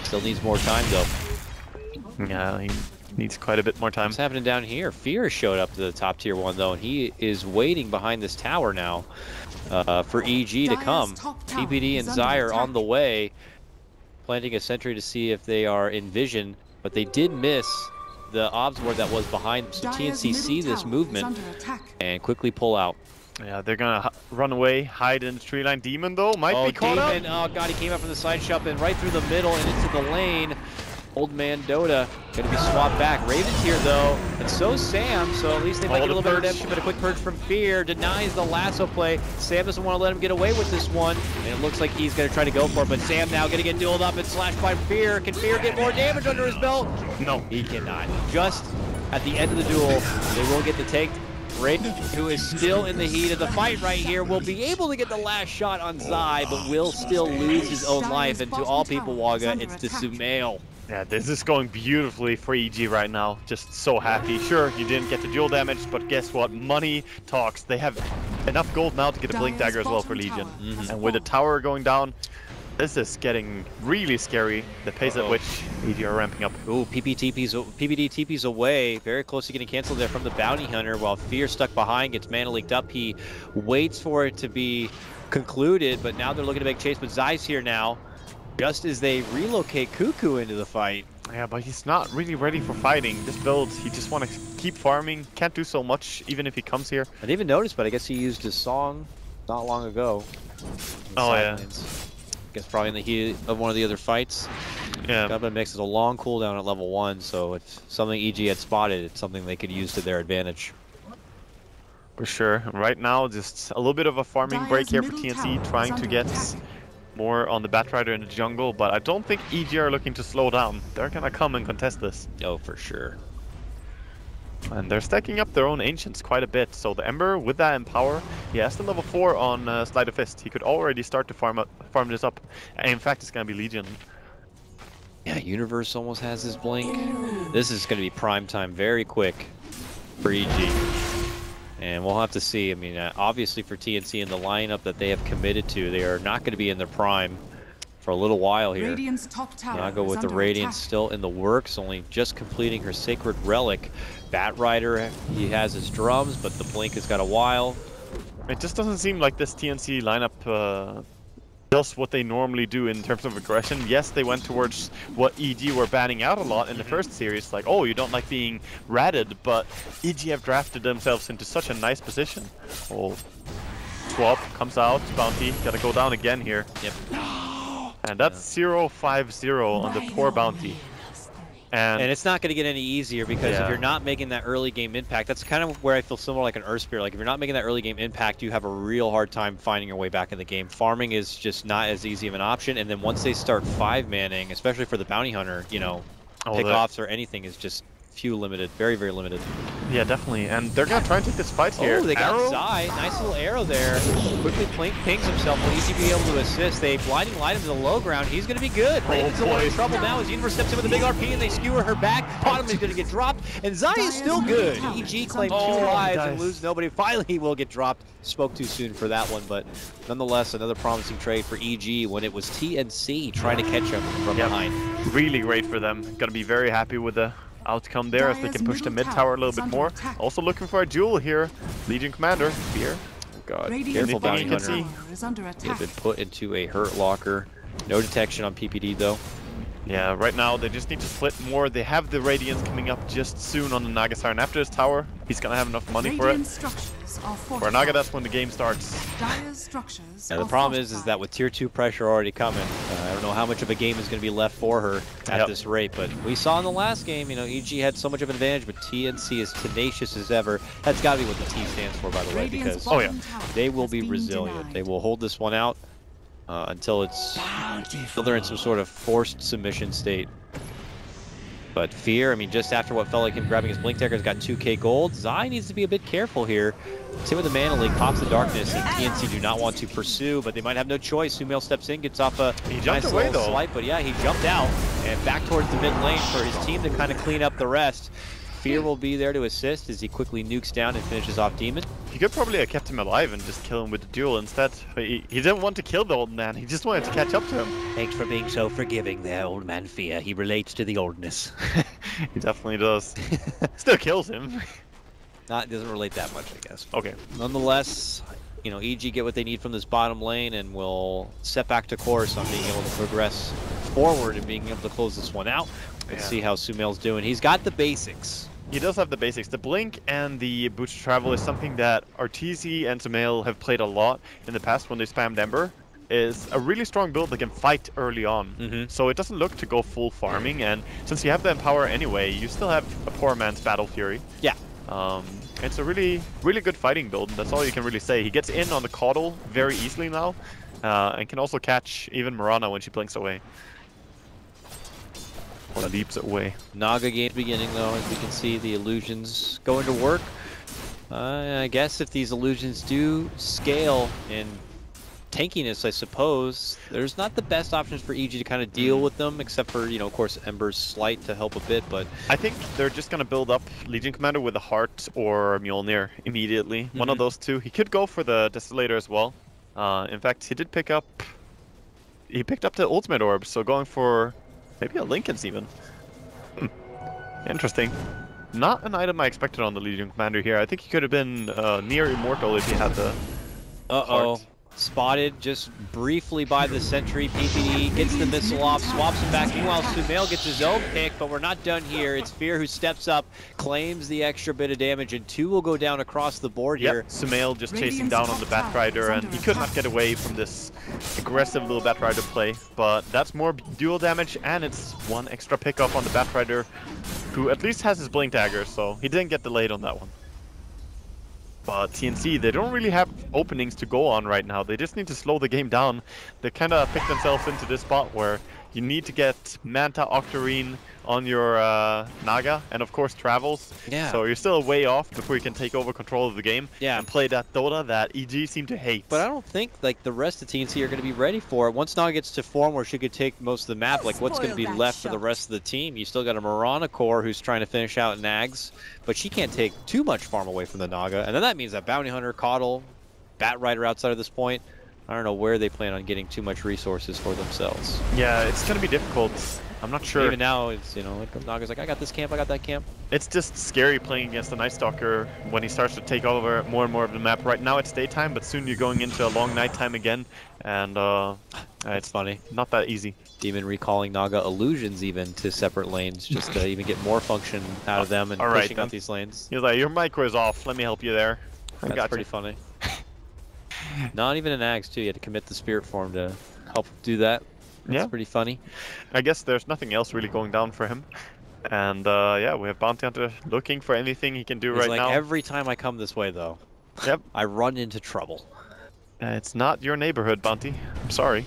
Still needs more time though. Yeah, he needs quite a bit more time. What's happening down here? Fear showed up to the top tier 1 though, and he is waiting behind this tower now for EG to come. PPD and Zai are on the way, planting a sentry to see if they are in vision, but they did miss the obs ward that was behind them. So TnC see this movement and quickly pull out. Yeah, they're gonna run away, hide in the tree line. Demon though might be caught up. Oh god, he came up from the side shop and right through the middle and into the lane. Old man Dota gonna be swapped back. Raven's here though, and so's Sam, so at least they might get a little bit of redemption, but a quick purge from Fear denies the lasso play. Sam doesn't want to let him get away with this one, and it looks like he's gonna try to go for it, but Sam now gonna get dueled up and slashed by Fear. Can Fear get more damage under his belt? No, he cannot. Just at the end of the duel, they will get the take. Raven, who is still in the heat of the fight right here, will be able to get the last shot on Zai, but will still lose his own life, and to all people, Waga, it's the Sumail. Yeah, this is going beautifully for EG right now. Just so happy. Sure, you didn't get the duel damage, but guess what? Money talks. They have enough gold now to get a Blink Dagger as well for Legion. And with the tower going down, This is getting really scary, the pace at which EG are ramping up. Ooh, PPD TP's away, very close to getting canceled there from the Bounty Hunter, while Fear stuck behind, gets mana leaked up. He waits for it to be concluded, but now they're looking to make chase, but Zai's here now, just as they relocate Cuckoo into the fight. Yeah, but he's not really ready for fighting. This build, he just want to keep farming, can't do so much even if he comes here. I didn't even notice, but I guess he used his song not long ago. Oh, yeah. Guess probably in the heat of one of the other fights. Yeah. Goblin Mix is a long cooldown at level 1, so it's something EG had spotted. It's something they could use to their advantage. For sure. Right now, just a little bit of a farming break here for TnC, trying to get more on the Batrider in the jungle, but I don't think EG are looking to slow down. They're gonna come and contest this. Oh, for sure. And they're stacking up their own Ancients quite a bit, so the Ember, with that Empower, he has the level 4 on Sleight of Fist. He could already start to farm this up. And in fact, it's gonna be Legion. Yeah, Universe almost has his blink. This is gonna be prime time very quick for EG. And we'll have to see. I mean, obviously for TnC and the lineup that they have committed to, they are not going to be in their prime for a little while here. Naga with the Radiance still in the works, only just completing her Sacred Relic. Batrider, he has his drums, but the blink has got a while. It just doesn't seem like this TnC lineup does what they normally do in terms of aggression. Yes, they went towards what EG were banning out a lot in the first series, like, oh, you don't like being ratted, but EG have drafted themselves into such a nice position. Oh, swap comes out, Bounty, gotta go down again here. Yep. And that's 0-5-0 on the poor Bounty. And it's not going to get any easier because if you're not making that early game impact, that's kind of where I feel similar like an Earth Spear. Like if you're not making that early game impact, you have a real hard time finding your way back in the game. Farming is just not as easy of an option. And then once they start 5-manning, especially for the Bounty Hunter, you know, pickoffs or anything is just few limited, very, very limited. Yeah, definitely. And they're going to try and take this fight here. Oh, they got Zai. Nice little arrow there. Quickly pings himself. Will EG be able to assist? They blinding light him to the low ground. He's going to be good. Radiant's a little in trouble now as Universe steps in with a big RP and they skewer her back. Bottom is going to get dropped. And Zai is still good. EG claimed 2 lives and lose nobody. Finally, he will get dropped. Spoke too soon for that one, but nonetheless, another promising trade for EG when it was TnC trying to catch him from behind. Really great for them. Going to be very happy with the outcome there as they can push the mid tower a little bit more. Also looking for a duel here. Legion Commander, Fear. Oh god, careful Bounty Hunter. They've been put into a hurt locker. No detection on PPD though. Yeah, right now they just need to split more. They have the Radiance coming up just soon on the Naga Siren. After this tower, he's gonna have enough money for it. For Naga, that's when the game starts. Yeah, the problem is that with tier 2 pressure already coming, I don't know how much of a game is going to be left for her at this rate, but we saw in the last game, you know, EG had so much of an advantage, but TnC is tenacious as ever. That's got to be what the T stands for, by the way, because they will be resilient. They will hold this one out until they're in some sort of forced submission state. But Fear, I mean, just after what felt like him grabbing his Blink Dagger's got 2k gold. Zai needs to be a bit careful here. Same with the Mana Leak, pops the Darkness, and TnC do not want to pursue, but they might have no choice. Sumail steps in, gets off a nice little slight, but yeah, he jumped out and back towards the mid lane for his team to kind of clean up the rest. Fear will be there to assist as he quickly nukes down and finishes off Demon. He could probably have kept him alive and just kill him with the duel instead. He didn't want to kill the old man, he just wanted to catch up to him. Thanks for being so forgiving there, old man Fear. He relates to the oldness. He definitely does. Still kills him. Doesn't relate that much, I guess. Okay. Nonetheless, you know, EG get what they need from this bottom lane and will set back to course on being able to progress forward and being able to close this one out. Let's see how Sumail's doing. He's got the basics. He does have the basics. The Blink and the Boots to Travel is something that Arteezy and Sumail have played a lot in the past when they spammed Ember. Is a really strong build that can fight early on. So it doesn't look to go full farming, and since you have the Empower anyway, you still have a poor man's Battle Fury. Yeah. It's a really good fighting build. That's all you can really say. He gets in on the Caudal very easily now, and can also catch even Mirana when she blinks away. Or leaps away. Naga game beginning though, as we can see the illusions going to work. I guess if these illusions do scale in tankiness, I suppose, there's not the best options for EG to kind of deal with them, except for, you know, of course, Ember's Slight to help a bit, but... I think they're just going to build up Legion Commander with a Heart or Mjolnir immediately. One of those two. He could go for the Desolator as well. In fact, he did pick up he picked up the ultimate orb, so going for maybe a Linken's even. Interesting. Not an item I expected on the Legion Commander here. I think he could have been near immortal if he had the heart. Spotted just briefly by the sentry. PPD gets the missile off, swaps him back. Meanwhile, Sumail gets his own pick, but we're not done here. It's Fear who steps up, claims the extra bit of damage, and 2 will go down across the board here. Sumail just chasing down on the Batrider, and he could not get away from this aggressive little Batrider play. But that's more dual damage, and it's 1 extra pickup on the Batrider, who at least has his Blink Dagger, so he didn't get delayed on that one. But TnC, they don't really have openings to go on right now. They just need to slow the game down. They kind of picked themselves into this spot where you need to get Manta Octarine on your Naga, and of course Travels. Yeah. So you're still way off before you can take over control of the game and play that Dota that EG seem to hate. But I don't think like the rest of TnC are going to be ready for it. Once Naga gets to form where she could take most of the map, like what's going to be left for the rest of the team? You still got a Marana core who's trying to finish out Nags, but she can't take too much farm away from the Naga. And then that means that Bounty Hunter, Caudle, Batrider outside of this point, I don't know where they plan on getting too much resources for themselves. Yeah, it's going to be difficult. I'm not sure. Even now, it's, you know, like Naga's like, I got this camp, I got that camp. It's just scary playing against the Night Stalker when he starts to take over more and more of the map. Right now it's daytime, but soon you're going into a long nighttime again, and it's funny. Not that easy. Demon recalling Naga illusions even to separate lanes, just to even get more function out of them and pushing out these lanes. He's like, your micro is off, let me help you there. That's pretty funny. Not even an Axe too, you had to commit the spirit form to help do that. That's pretty funny. I guess there's nothing else really going down for him. And yeah, we have Bounty Hunter looking for anything he can do right now. Every time I come this way though, I run into trouble. It's not your neighborhood, Bounty. I'm sorry.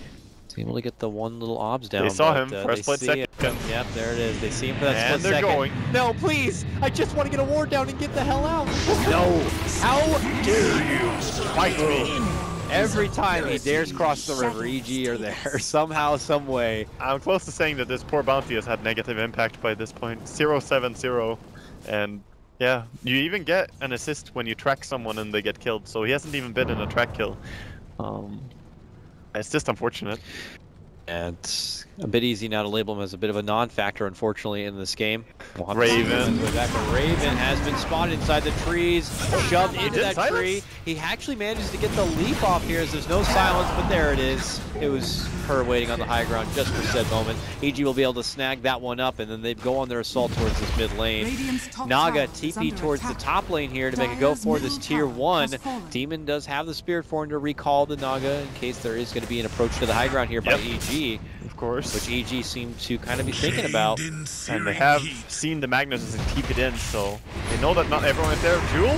Able to get the 1 little obs down. They saw him for a split second. Yep, there it is. They see him for that split second. And they're going. No, please! I just want to get a ward down and get the hell out! No! How dare you fight me? Every time he dares cross the river, EG are there somehow, some way. I'm close to saying that this poor Bounty has had negative impact by this point. 0-7-0. And yeah, you even get an assist when you track someone and they get killed. So he hasn't even been in a track kill. It's just unfortunate. And it's a bit easy now to label him as a bit of a non-factor, unfortunately, in this game. Raven. Raven has been spotted inside the trees, shoved into that tree. He actually manages to get the leap off here as there's no silence, but there it is. It was her waiting on the high ground just for said moment. EG will be able to snag that one up, and then they go on their assault towards this mid lane. Naga TP towards the top lane here to make a go for this tier 1. Demon does have the spirit form to recall the Naga in case there is going to be an approach to the high ground here by EG. Of course. Which EG seem to kind of be thinking about. And they have seen the Magnus and keep it in, so they know that not everyone is there. Jewel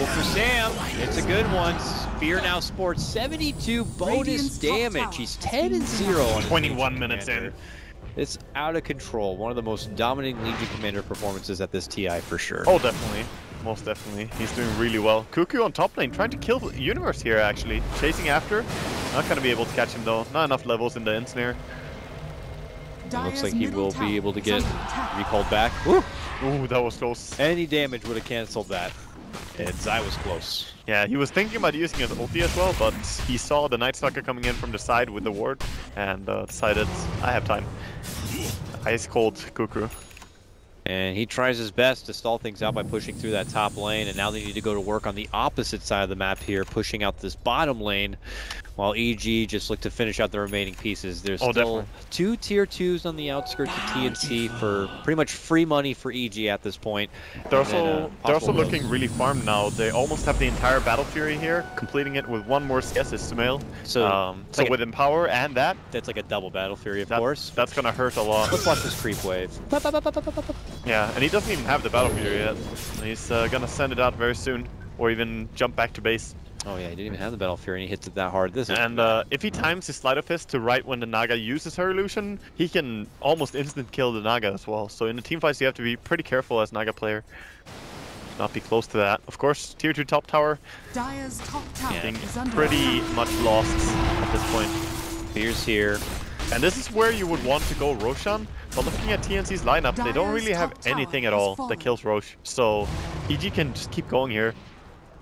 for Sam. It's a good one. Fear now sports 72 bonus damage. He's 10-0 on 21 minutes in. It's out of control. One of the most dominating Legion Commander performances at this TI for sure. Oh, definitely. Most definitely. He's doing really well. Cuckoo on top lane, trying to kill the Universe here, actually. Chasing after. Not going to be able to catch him, though. Not enough levels in the ensnare. It looks like he will be able to get recalled back. Woo! Ooh, that was close. Any damage would have canceled that. And Zai was close. Yeah, he was thinking about using his ulti as well, but he saw the Night Stalker coming in from the side with the ward and decided, I have time. Ice cold Cuckoo. And he tries his best to stall things out by pushing through that top lane, and now they need to go to work on the opposite side of the map here, pushing out this bottom lane, while EG just look to finish out the remaining pieces. There's still 2 tier 2s on the outskirts of TnC for pretty much free money for EG at this point. They're also looking really farmed now. They almost have the entire Battle Fury here, completing it with 1 more CS as Sumail. So with Empower and that's like a double Battle Fury, of course. That's gonna hurt a lot. Let's watch this creep wave. Yeah, and he doesn't even have the Battle Fury yet. He's gonna send it out very soon, or even jump back to base. Oh yeah, he didn't even have the Battle Fury and he hits it that hard. If he times his Sleight of Fist to right when the Naga uses her illusion, he can almost instant kill the Naga as well. So in the team fights you have to be pretty careful as Naga player. Not be close to that. Of course, tier 2 top tower. Dire's top tower is pretty much lost at this point. Fear's here. And this is where you would want to go Roshan, but looking at TnC's lineup, they don't really have anything at all that kills Rosh. So EG can just keep going here.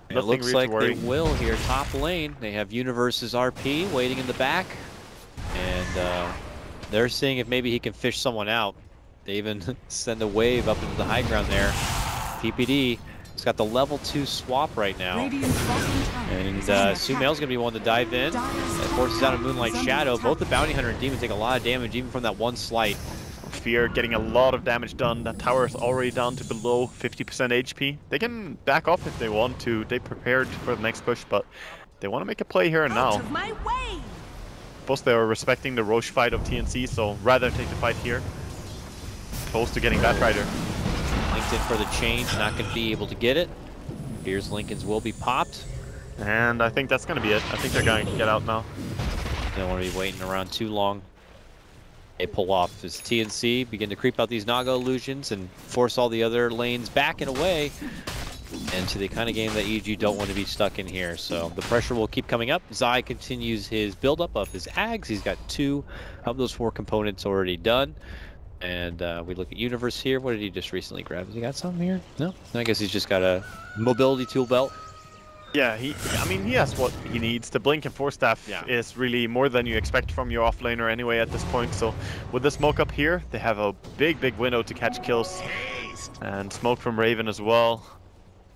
It looks like they will here. Top lane, they have Universe's RP waiting in the back. And they're seeing if maybe he can fish someone out. They even send a wave up into the high ground there. PPD has got the level 2 swap right now. And Sumail's going to be one to dive in. That forces out a Moonlight Shadow. Both the Bounty Hunter and Demon take a lot of damage, even from that one slight. Fear getting a lot of damage done. That tower is already down to below 50% HP. They can back off if they want to. They prepared for the next push, but they want to make a play here and now. Suppose they are respecting the Roche fight of TnC, so rather take the fight here. Close to getting that Rider. Linked in for the change, not going to be able to get it. Fears Lincolns will be popped. And I think that's going to be it. I think they're going to get out now. Don't want to be waiting around too long. They pull off as TnC begin to creep out these Naga illusions and force all the other lanes back and away into the kind of game that EG don't want to be stuck in here. So the pressure will keep coming up. Zai continues his buildup of his Ags. He's got 2 of those 4 components already done. And we look at Universe here. What did he just recently grab? Has he got something here? No? I guess he's just got a mobility tool belt. Yeah, he has what he needs. The Blink and Force Staff is really more than you expect from your offlaner anyway at this point. So with the smoke up here, they have a big window to catch kills. And smoke from Raven as well.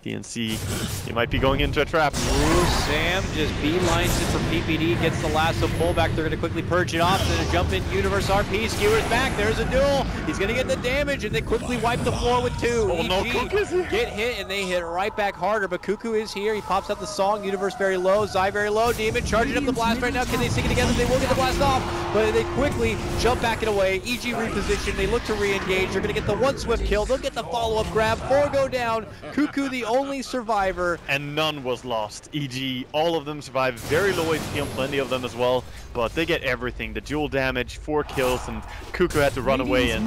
TnC, he might be going into a trap. Ooh, Sam just beelines it for PPD, gets the lasso pullback. They're going to quickly purge it off. Then a jump in Universe RP, skewers back. There's a duel. He's going to get the damage, and they quickly wipe the floor with 2. Oh no, Cuckoo's here. Get hit, and they hit right back harder. But Cuckoo is here. He pops out the song. Universe very low, Zai very low. Demon charging up the blast right now. Can they sync it together? They will get the blast off, but they quickly jump back and away. EG reposition. They look to re-engage. They're going to get the 1 swift kill. They'll get the follow-up grab. 4 go down. Cuckoo the only survivor. And none was lost. EG, all of them survived. Very low HP on plenty of them as well. But they get everything. The dual damage, 4 kills, and Cuckoo had to run away and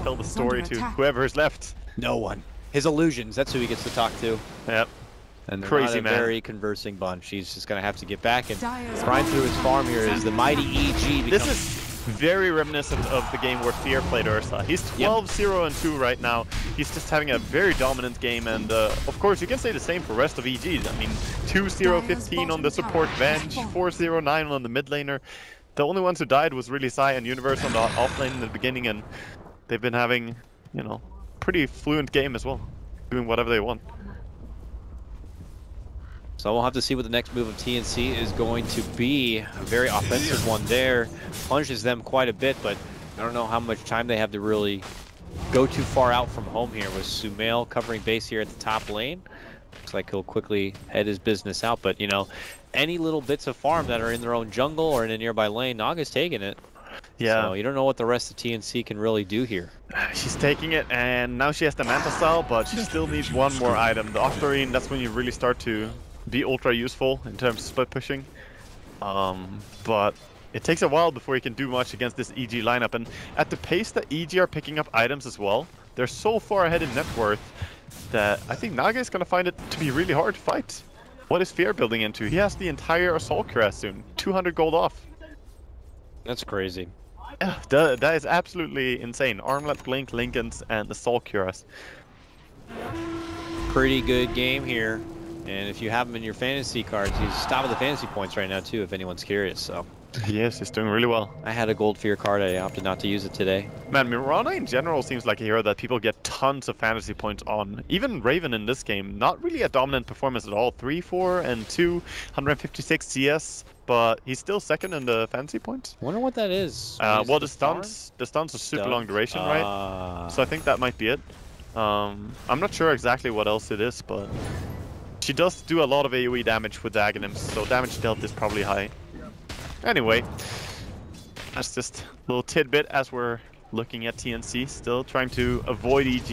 tell the story to whoever is left. No one. His illusions, that's who he gets to talk to. Yep. And crazy man. Very conversing bunch. He's just going to have to get back and grind through his farm here as the mighty EG becomes... This is very reminiscent of the game where Fear played Ursa. He's 12-0-2 right now. He's just having a very dominant game, and of course you can say the same for the rest of EG. I mean, 2-0-15 on the support bench, 4-0-9 on the mid laner. The only ones who died was really Zai and Universe on the off lane in the beginning, and they've been having, you know, pretty fluent game as well, doing whatever they want. So we'll have to see what the next move of TnC is going to be. A very offensive one there. Punches them quite a bit, but I don't know how much time they have to really go too far out from home here with Sumail covering base here at the top lane. Looks like he'll quickly head his business out, but you know, any little bits of farm that are in their own jungle or in a nearby lane, Naga's taking it. Yeah. So you don't know what the rest of TnC can really do here. She's taking it, and now she has the Manta style, but she still needs one more item. The Octarine, that's when you really start to be ultra useful in terms of split pushing. But it takes a while before you can do much against this EG lineup, and at the pace that EG are picking up items as well, they're so far ahead in net worth that I think Naga is going to find it to be really hard to fight. What is Fear building into? He has the entire Assault Cuirass soon, 200 gold off. That's crazy. Yeah, that is absolutely insane. Armlet, Blink, Lincolns, and Assault Cuirass. Pretty good game here. And if you have him in your fantasy cards, he's top of the fantasy points right now too, if anyone's curious. So yes, he's doing really well. I had a gold Fear card. I opted not to use it today. Man, Mirana in general seems like a hero that people get tons of fantasy points on. Even Raven in this game, not really a dominant performance at all. 3, 4, and 2, 156 CS, but he's still second in the fantasy points. I wonder what that is. Well, the stuns are super long duration, right? So I think that might be it. I'm not sure exactly what else it is, but she does do a lot of AoE damage with the Aghanims, so damage dealt is probably high. Anyway, that's just a little tidbit as we're looking at TnC, still trying to avoid EG.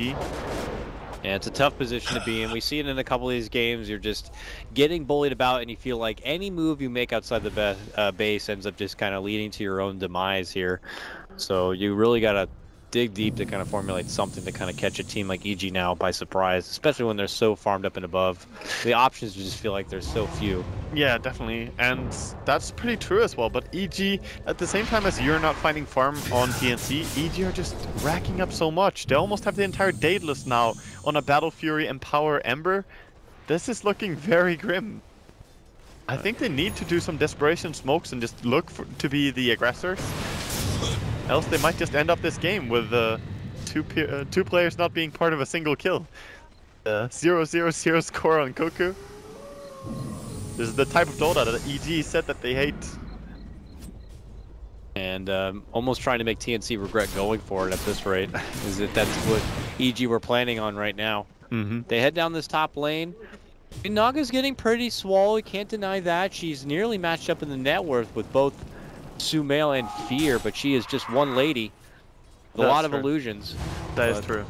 Yeah, it's a tough position to be in. We see it in a couple of these games. You're just getting bullied about, and you feel like any move you make outside the base ends up just kind of leading to your own demise here. So you really got to dig deep to kind of formulate something to kind of catch a team like EG now by surprise, especially when they're so farmed up and above. The options just feel like there's so few. Yeah, definitely, and that's pretty true as well. But EG, at the same time as you're not finding farm on TnC, EG are just racking up so much. They almost have the entire Daedalus now on a Battle Fury Empower Ember. This is looking very grim. I think they need to do some desperation smokes and just look to be the aggressors. Else they might just end up this game with two players not being part of a single kill. 0-0-0 score on Cuckoo. This is the type of Dota that EG said that they hate. And almost trying to make TnC regret going for it at this rate. Is that that's what EG were planning on right now. They head down this top lane. Naga's getting pretty swole, you can't deny that. She's nearly matched up in the net worth with both Sumail and Fear, but she is just one lady with a lot of illusions. That is true.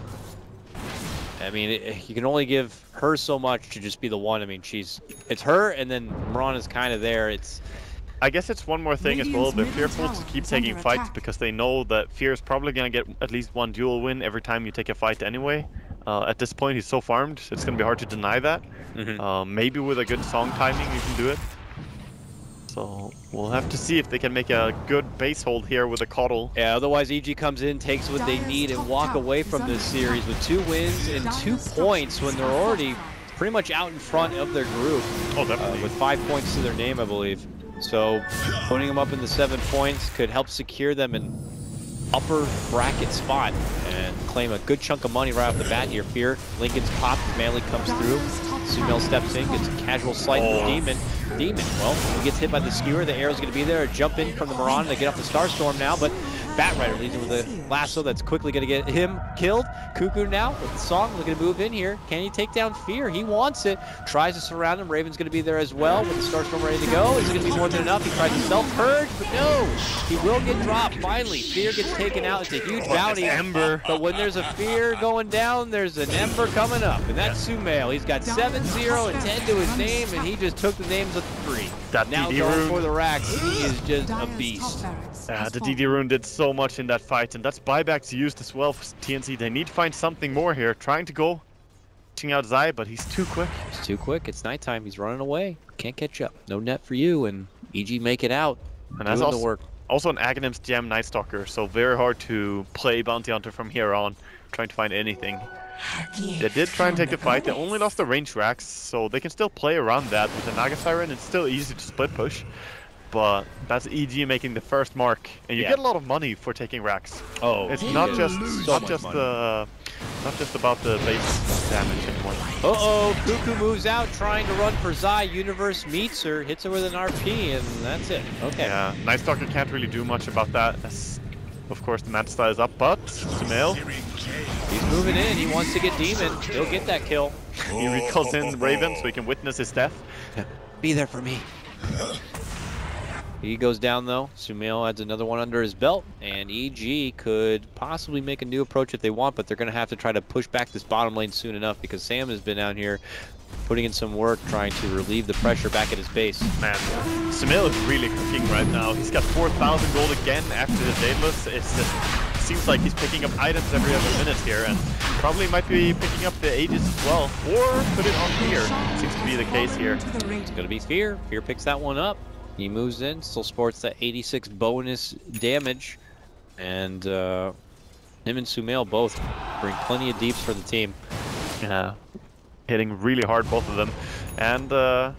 I mean, you can only give her so much to just be the one. I mean, it's her, and then Mirana's kind of there. I guess it's one more thing as well. They're fearful to keep taking fights because they know that Fear is probably going to get at least one duel win every time you take a fight anyway. At this point, he's so farmed, it's going to be hard to deny that. Maybe with a good song timing, you can do it. So we'll have to see if they can make a good base hold here with a Coddle. Yeah, otherwise EG comes in, takes what they need, and walk away from this series with 2 wins and 2 points when they're already pretty much out in front of their group. Oh, definitely. With 5 points to their name, I believe. So putting them up in the 7 points could help secure them in upper bracket spot and claim a good chunk of money right off the bat here. Fear, Lincoln's popped, Manly comes through. Sumail steps in, gets a casual slight from Demon. Well, he gets hit by the skewer, the arrow's going to be there, jump in from the Mirana to get off the Starstorm now, but Batrider leads him with a lasso that's quickly going to get him killed. Cuckoo now with the song looking to move in here. Can he take down Fear? He wants it. Tries to surround him. Raven's going to be there as well with the Starstorm ready to go. Is it going to be more than enough? He tries to self-purge, but no! He will get dropped. Finally, Fear gets taken out. It's a huge bounty. Ember. But when there's a Fear going down, there's an Ember coming up. And that's Sumail. He's got 7-0 and 10 to his name, and he just took the names of 3. That now DD going rune for the racks. He is just a beast. The DD rune did so much in that fight, and that's buybacks used as well for TnC. They need to find something more here. Trying to go, reaching out Zai, but he's too quick. He's too quick. It's nighttime. He's running away. Can't catch up. No net for you, and EG make it out. And that's also an Aghanim's Gem Night Stalker, so very hard to play Bounty Hunter from here on, trying to find anything. They did try and take the fight. They only lost the range racks, so they can still play around that with the Naga Siren. It's still easy to split push. But that's EG making the first mark, and you get a lot of money for taking racks. Oh, it's not just about the base damage anymore. Cuckoo moves out, trying to run for Zai. Universe meets her, hits her with an RP, and that's it. Okay. Yeah, Night Stalker can't really do much about that. As, of course, the Matsta is up, but Sumail, he's moving in. He wants to get Demon. He'll get that kill. He recalls in Raven so he can witness his death. Be there for me. He goes down though. Sumail adds another one under his belt, and EG could possibly make a new approach if they want, but they're going to have to try to push back this bottom lane soon enough because Sam has been out here putting in some work trying to relieve the pressure back at his base. Man, Sumail is really cooking right now. He's got 4,000 gold again after the Daedalus. It seems like he's picking up items every other minute here, and probably might be picking up the Aegis as well, or put it on Fear. Seems to be the case here. It's going to be Fear. Fear picks that one up. He moves in, still sports that 86 bonus damage, and him and Sumail both bring plenty of deeps for the team. Yeah, hitting really hard, both of them. And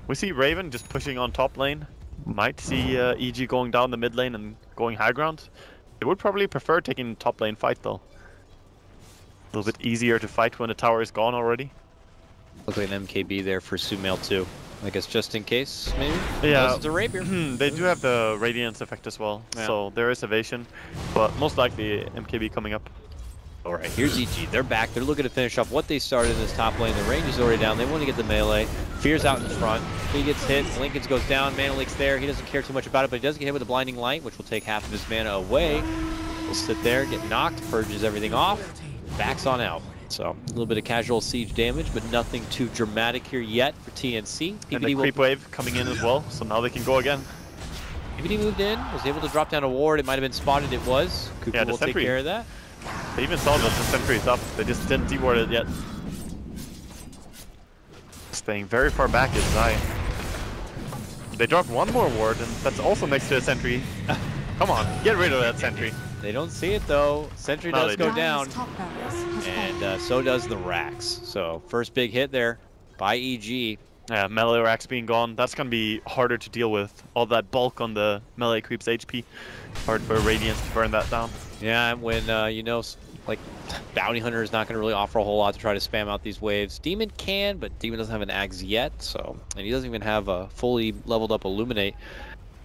we see Raven just pushing on top lane. Might see EG going down the mid lane and going high ground. They would probably prefer taking top lane fight though. A little bit easier to fight when the tower is gone already. Looks like an MKB there for Sumail too. I guess just in case, maybe? Yeah, it's a rapier. They do have the Radiance effect as well, so there is evasion, but most likely MKB coming up. Alright, here's EG. They're back. They're looking to finish off what they started in this top lane. The range is already down. They want to get the melee. Fear's out in front. He gets hit. Lincoln's goes down. Mana Leak's there. He doesn't care too much about it, but he does get hit with a blinding light, which will take half of his mana away. He'll sit there, get knocked, purges everything off, backs on out. So a little bit of casual siege damage, but nothing too dramatic here yet for TnC. And the creep wave coming in as well, so now they can go again. PVD moved in, was able to drop down a ward. It might have been spotted. It was. Cuckoo will take care of that. They even saw that the sentry is up. They just didn't deward it yet. Staying very far back is Zai. They dropped one more ward, and that's also next to a sentry. Come on, get rid of that sentry. They don't see it though. Sentry does go down, and so does the racks. So first big hit there by EG. Yeah, melee racks being gone, that's gonna be harder to deal with. All that bulk on the melee creeps HP. Hard for Radiance to burn that down. Yeah, when, you know, like, Bounty Hunter is not going to really offer a whole lot to try to spam out these waves. Demon can, but Demon doesn't have an Axe yet, so... And he doesn't even have a fully leveled up Illuminate.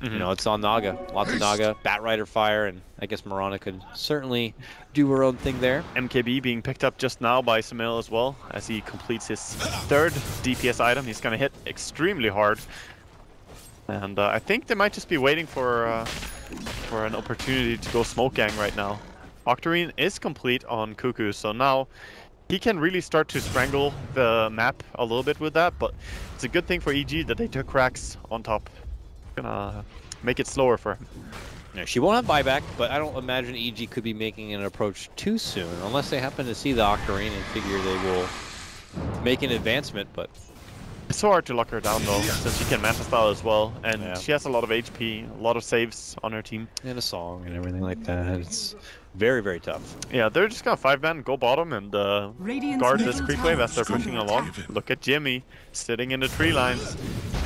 You know, it's on Naga. Lots of Naga, Batrider Fire, and I guess Mirana could certainly do her own thing there. MKB being picked up just now by Sumail as well, as he completes his third DPS item. He's going to hit extremely hard. And I think they might just be waiting for an opportunity to go smoke gang right now. Octarine is complete on Cuckoo, so now he can really start to strangle the map a little bit with that, but it's a good thing for EG that they took cracks on top. Gonna make it slower for him. Yeah, she won't have buyback, but I don't imagine EG could be making an approach too soon, unless they happen to see the Octarine and figure they will make an advancement, but... It's so hard to lock her down though, since she can Manta Style as well, and she has a lot of HP, a lot of saves on her team. And a song and everything like that. It's very, very tough. Yeah, they're just gonna 5-man, go bottom, and guard this creep wave as they're pushing along. Look at Jimmy, sitting in the tree lines.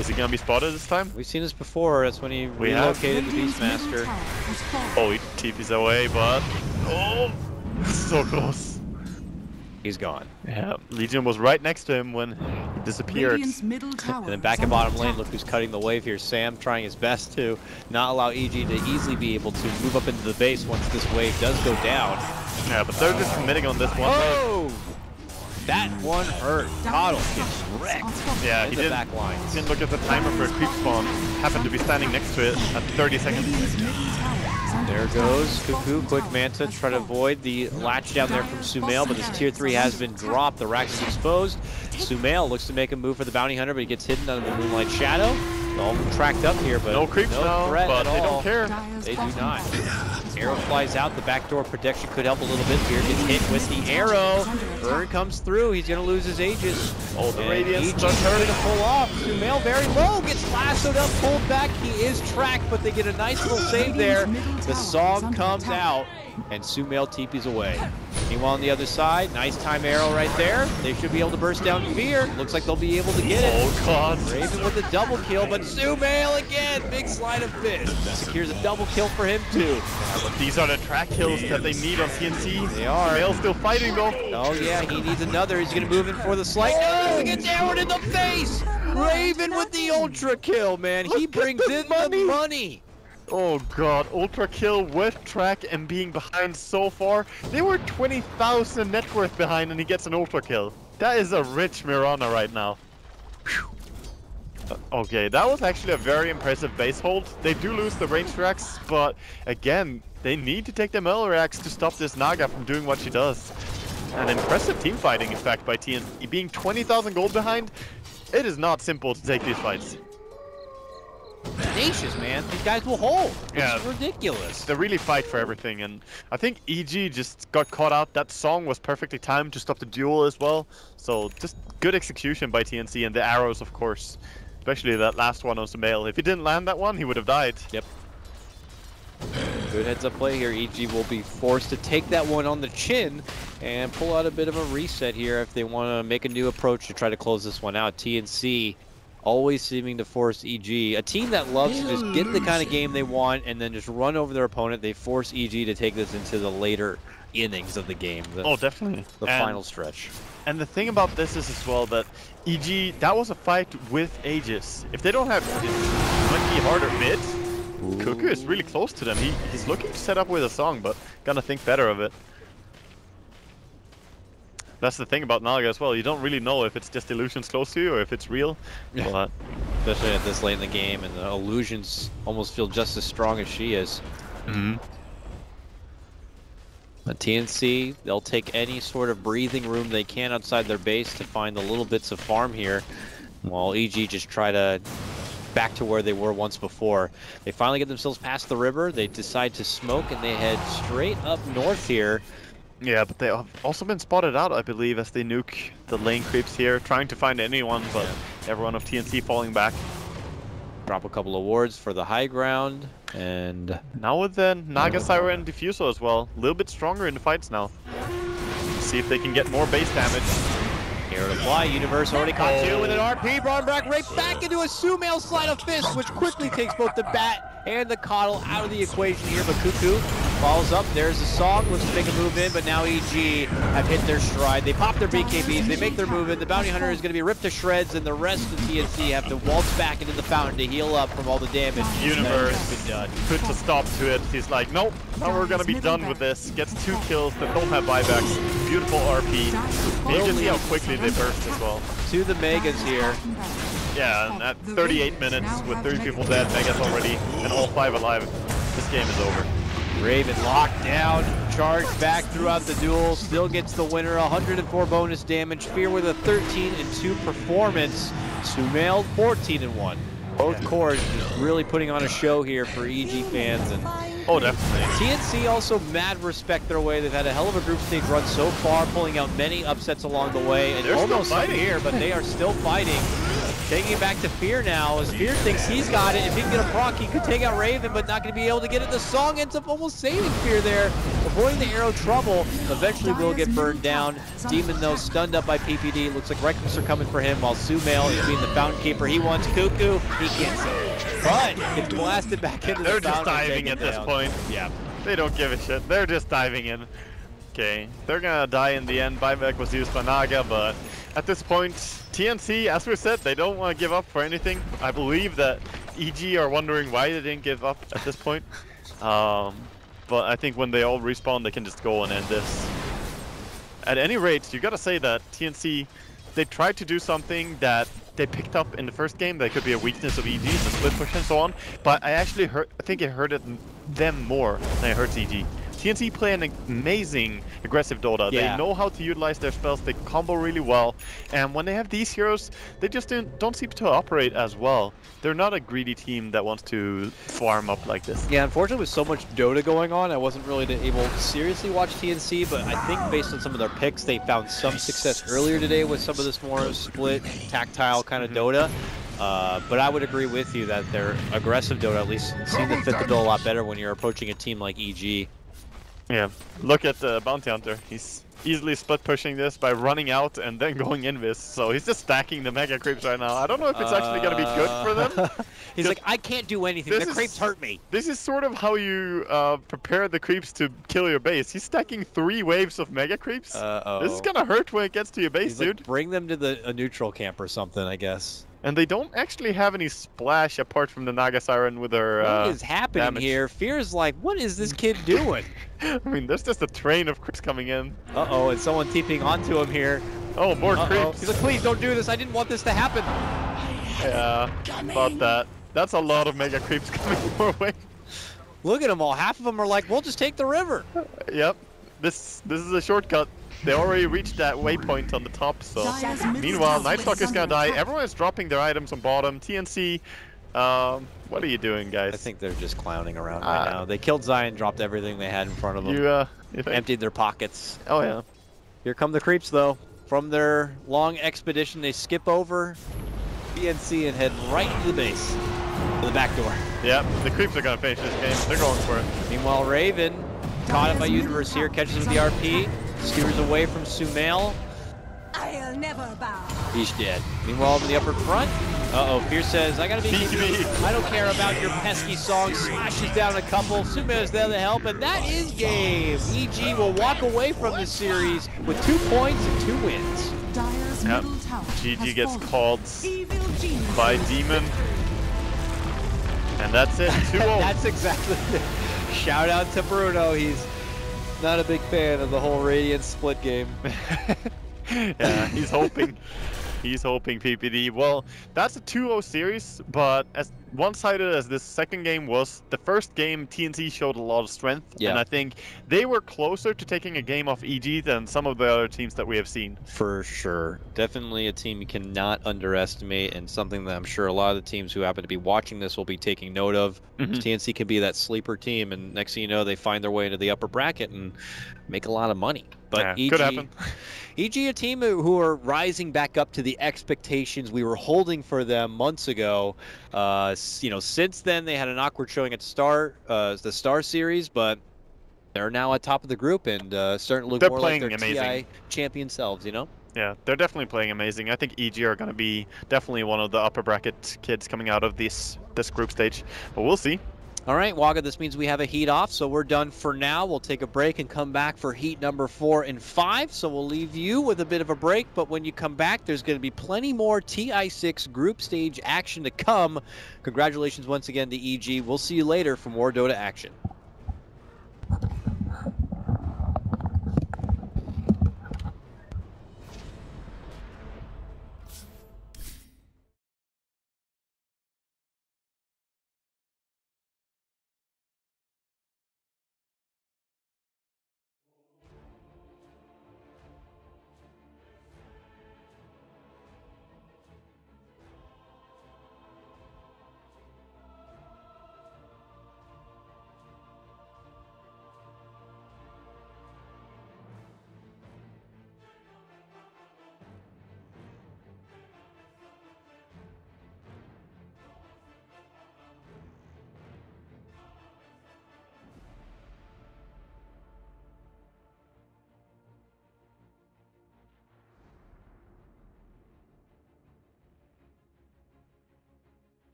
Is he gonna be spotted this time? We've seen this before, that's when he relocated the Beastmaster. Oh, he TP's away, but... Oh! So close. He's gone. Yeah, Legion was right next to him when he disappeared. And then back in bottom lane, look who's cutting the wave here. Sam trying his best to not allow EG to easily be able to move up into the base once this wave does go down. Yeah, but they're just committing on this one. Oh! That one hurt. Coddle gets wrecked. Yeah, he didn't look at the timer for a creep spawn. Happened to be standing next to it at 30 seconds. There goes Cuckoo, quick Manta to try to avoid the latch down there from Sumail, but this tier 3 has been dropped. The rack is exposed. Sumail looks to make a move for the Bounty Hunter, but he gets hidden under the Moonlight Shadow. All tracked up here, but no creeps now, threat but at they all. don't care. They do not. Arrow flies out. The backdoor protection could help a little bit here. Gets hit with the arrow. Burn comes through. He's going to lose his Aegis. Oh, the Radiance starts to pull off. Sumail very low. Gets lassoed up, pulled back. He is tracked, but they get a nice little save there. The song comes out, and Sumail TP's away. Meanwhile, on the other side, nice time arrow right there. They should be able to burst down Fear. Looks like they'll be able to get it. Oh, God. Raven with a double kill, but Sumail again. Big slide of fish. Secures a double kill for him, too. Yeah, but these are the track kills that they need on TnC. They are. Sumail's still fighting, though. Oh, yeah, he needs another. He's going to move in for the slight. No, he gets downward in the face. Raven with the ultra kill, man. He brings in the money. Oh god, ultra kill with track and being behind so far. They were 20,000 net worth behind and he gets an ultra kill. That is a rich Mirana right now. Okay, that was actually a very impressive base hold. They do lose the range tracks, but again, they need to take the melee axe to stop this Naga from doing what she does. An impressive team fighting, in fact, by TnC. Being 20,000 gold behind, it is not simple to take these fights. Tenacious, man. These guys will hold. Yeah, it's ridiculous. They really fight for everything, and I think EG just got caught out. That song was perfectly timed to stop the duel as well. So just good execution by TnC, and the arrows, of course. Especially that last one on Sumail. If he didn't land that one, he would have died. Yep. Good heads up play here. EG will be forced to take that one on the chin and pull out a bit of a reset here if they want to make a new approach to try to close this one out. TnC always seeming to force EG. A team that loves to just get the kind of game they want and then just run over their opponent. They force EG to take this into the later innings of the game. Oh, definitely. The final stretch. And the thing about this is as well that EG, that was a fight with Aegis. If they don't have it, might be harder mid. Cuckoo is really close to them. He's looking to set up with a song, but gonna think better of it. That's the thing about Naga as well. You don't really know if it's just illusions close to you or if it's real. Yeah. But especially at this late in the game, and the illusions almost feel just as strong as she is. But TnC, they'll take any sort of breathing room they can outside their base to find the little bits of farm here, while EG just try to back to where they were once before. They finally get themselves past the river. They decide to smoke, and they head straight up north here. Yeah, but they have also been spotted out, I believe, as they nuke the lane creeps here, trying to find anyone, but everyone of TnC falling back. Drop a couple of wards for the high ground, and now with the Naga Siren and Diffusal as well, a little bit stronger in the fights now. See if they can get more base damage. Here to fly, Universe already caught two with an RP, brought him back into a Sumail slide of fist, which quickly takes both the bat and the coddle out of the equation here, but Cuckoo follows up. There's the song, looks to make a move in, but now EG have hit their stride. They pop their BKBs, they make their move in. The Bounty Hunter is going to be ripped to shreds, and the rest of TnC have to waltz back into the fountain to heal up from all the damage. Universe puts a stop to it. He's like, nope, now we're going to be done with this. Gets 2 kills that don't have buybacks. Beautiful RP. And you can see how quickly they burst as well. To the Megas here. Yeah, and at 38 minutes with 3 people dead, Megas already, and all 5 alive, this game is over. Raven locked down, charged back throughout the duel, still gets the winner, 104 bonus damage. Fear with a 13-2 performance. Sumail 14-1. Both cores just really putting on a show here for EG fans. And oh, definitely. TnC also mad respect their way. They've had a hell of a group stage run so far, pulling out many upsets along the way. And they're almost still fighting here, but they are still fighting. Taking it back to Fear now, as Fear thinks he's got it. If he can get a proc, he could take out Raven, but not going to be able to get it. The song ends up almost saving Fear there, avoiding the arrow trouble. Eventually will get burned down. Demon, though, stunned up by PPD. Looks like Reckless are coming for him, while Sumail is being the Fountain Keeper. He wants Cuckoo. He gets it. But it's blasted back into the fountain. They're just diving at this point. Yeah. They don't give a shit. They're just diving in. Okay, they're gonna die in the end. Buyback was used by Naga, but at this point, TnC, as we said, they don't want to give up for anything. I believe that EG are wondering why they didn't give up at this point. But I think when they all respawn, they can just go and end this. At any rate, you gotta say that TnC, they tried to do something that they picked up in the first game. That could be a weakness of EG, the split push and so on. But I think it hurted them more than it hurts EG. TnC play an amazing aggressive Dota. Yeah. They know how to utilize their spells, they combo really well, and when they have these heroes, they just don't seem to operate as well. They're not a greedy team that wants to farm up like this. Yeah, unfortunately with so much Dota going on, I wasn't really able to seriously watch TnC, but I think based on some of their picks, they found some success earlier today with some of this more split, tactile kind of Dota. But I would agree with you that their aggressive Dota at least seem to fit the bill a lot better when you're approaching a team like EG. Yeah, look at the Bounty Hunter. He's easily split pushing this by running out and then going invis. So he's just stacking the mega creeps right now. I don't know if it's actually going to be good for them. He's like, I can't do anything. The creeps hurt me. This is sort of how you prepare the creeps to kill your base. He's stacking 3 waves of mega creeps. This is going to hurt when it gets to your base, dude. Like, bring them to a neutral camp or something, I guess. And they don't actually have any splash apart from the Naga Siren with her what is happening damage. Fear is like, what is this kid doing? I mean, there's just a train of creeps coming in. Uh-oh, and someone TPing onto him here. Oh, more creeps. He's like, please don't do this. I didn't want this to happen. Yeah, about that. That's a lot of mega creeps coming your way. Look at them all. Half of them are like, we'll just take the river. Yep. This is a shortcut. They already reached that waypoint on the top, so... Meanwhile, Nightstalker's gonna die. Everyone is dropping their items on bottom. TnC, what are you doing, guys? I think they're just clowning around right now. They killed Zion, dropped everything they had in front of them. You emptied their pockets. Oh, yeah. Here come the creeps, though. From their long expedition, they skip over TnC and head right into the base. To the back door. Yep, the creeps are gonna finish this game. They're going for it. Meanwhile, Raven, caught up by Universe here, catches him with the RP. Skewers away from Sumail. I'll never bow. He's dead. Meanwhile, in the upper front, Fear says, I gotta be BKB. I don't care about your pesky song. Slashes down a couple. Sumail's there to help, and that is game. EG will walk away from this series with 2 points and 2 wins. Yep. GG gets called by Demon. And that's it. 2-0. That's exactly it. Shout out to Bruno. He's not a big fan of the whole Radiant split game. Yeah, he's hoping. He's hoping PPD. Well, that's a 2-0 series, but as one-sided as this second game was, the first game TnC showed a lot of strength, and I think they were closer to taking a game off EG than some of the other teams that we have seen. For sure. Definitely a team you cannot underestimate, and something that I'm sure a lot of the teams who happen to be watching this will be taking note of. TnC can be that sleeper team, and next thing you know, they find their way into the upper bracket and make a lot of money. But yeah, could happen. EG, a team who are rising back up to the expectations we were holding for them months ago. Since then they had an awkward showing at the Star Series, but they're now at top of the group and starting to look more like their amazing. TI champion selves. Yeah, they're definitely playing amazing. I think EG are going to be definitely one of the upper bracket kids coming out of this group stage, but we'll see. All right, Wagga, this means we have a heat off, so we're done for now. We'll take a break and come back for heat number 4 and 5, so we'll leave you with a bit of a break, but when you come back, there's going to be plenty more TI6 group stage action to come. Congratulations once again to EG. We'll see you later for more Dota action.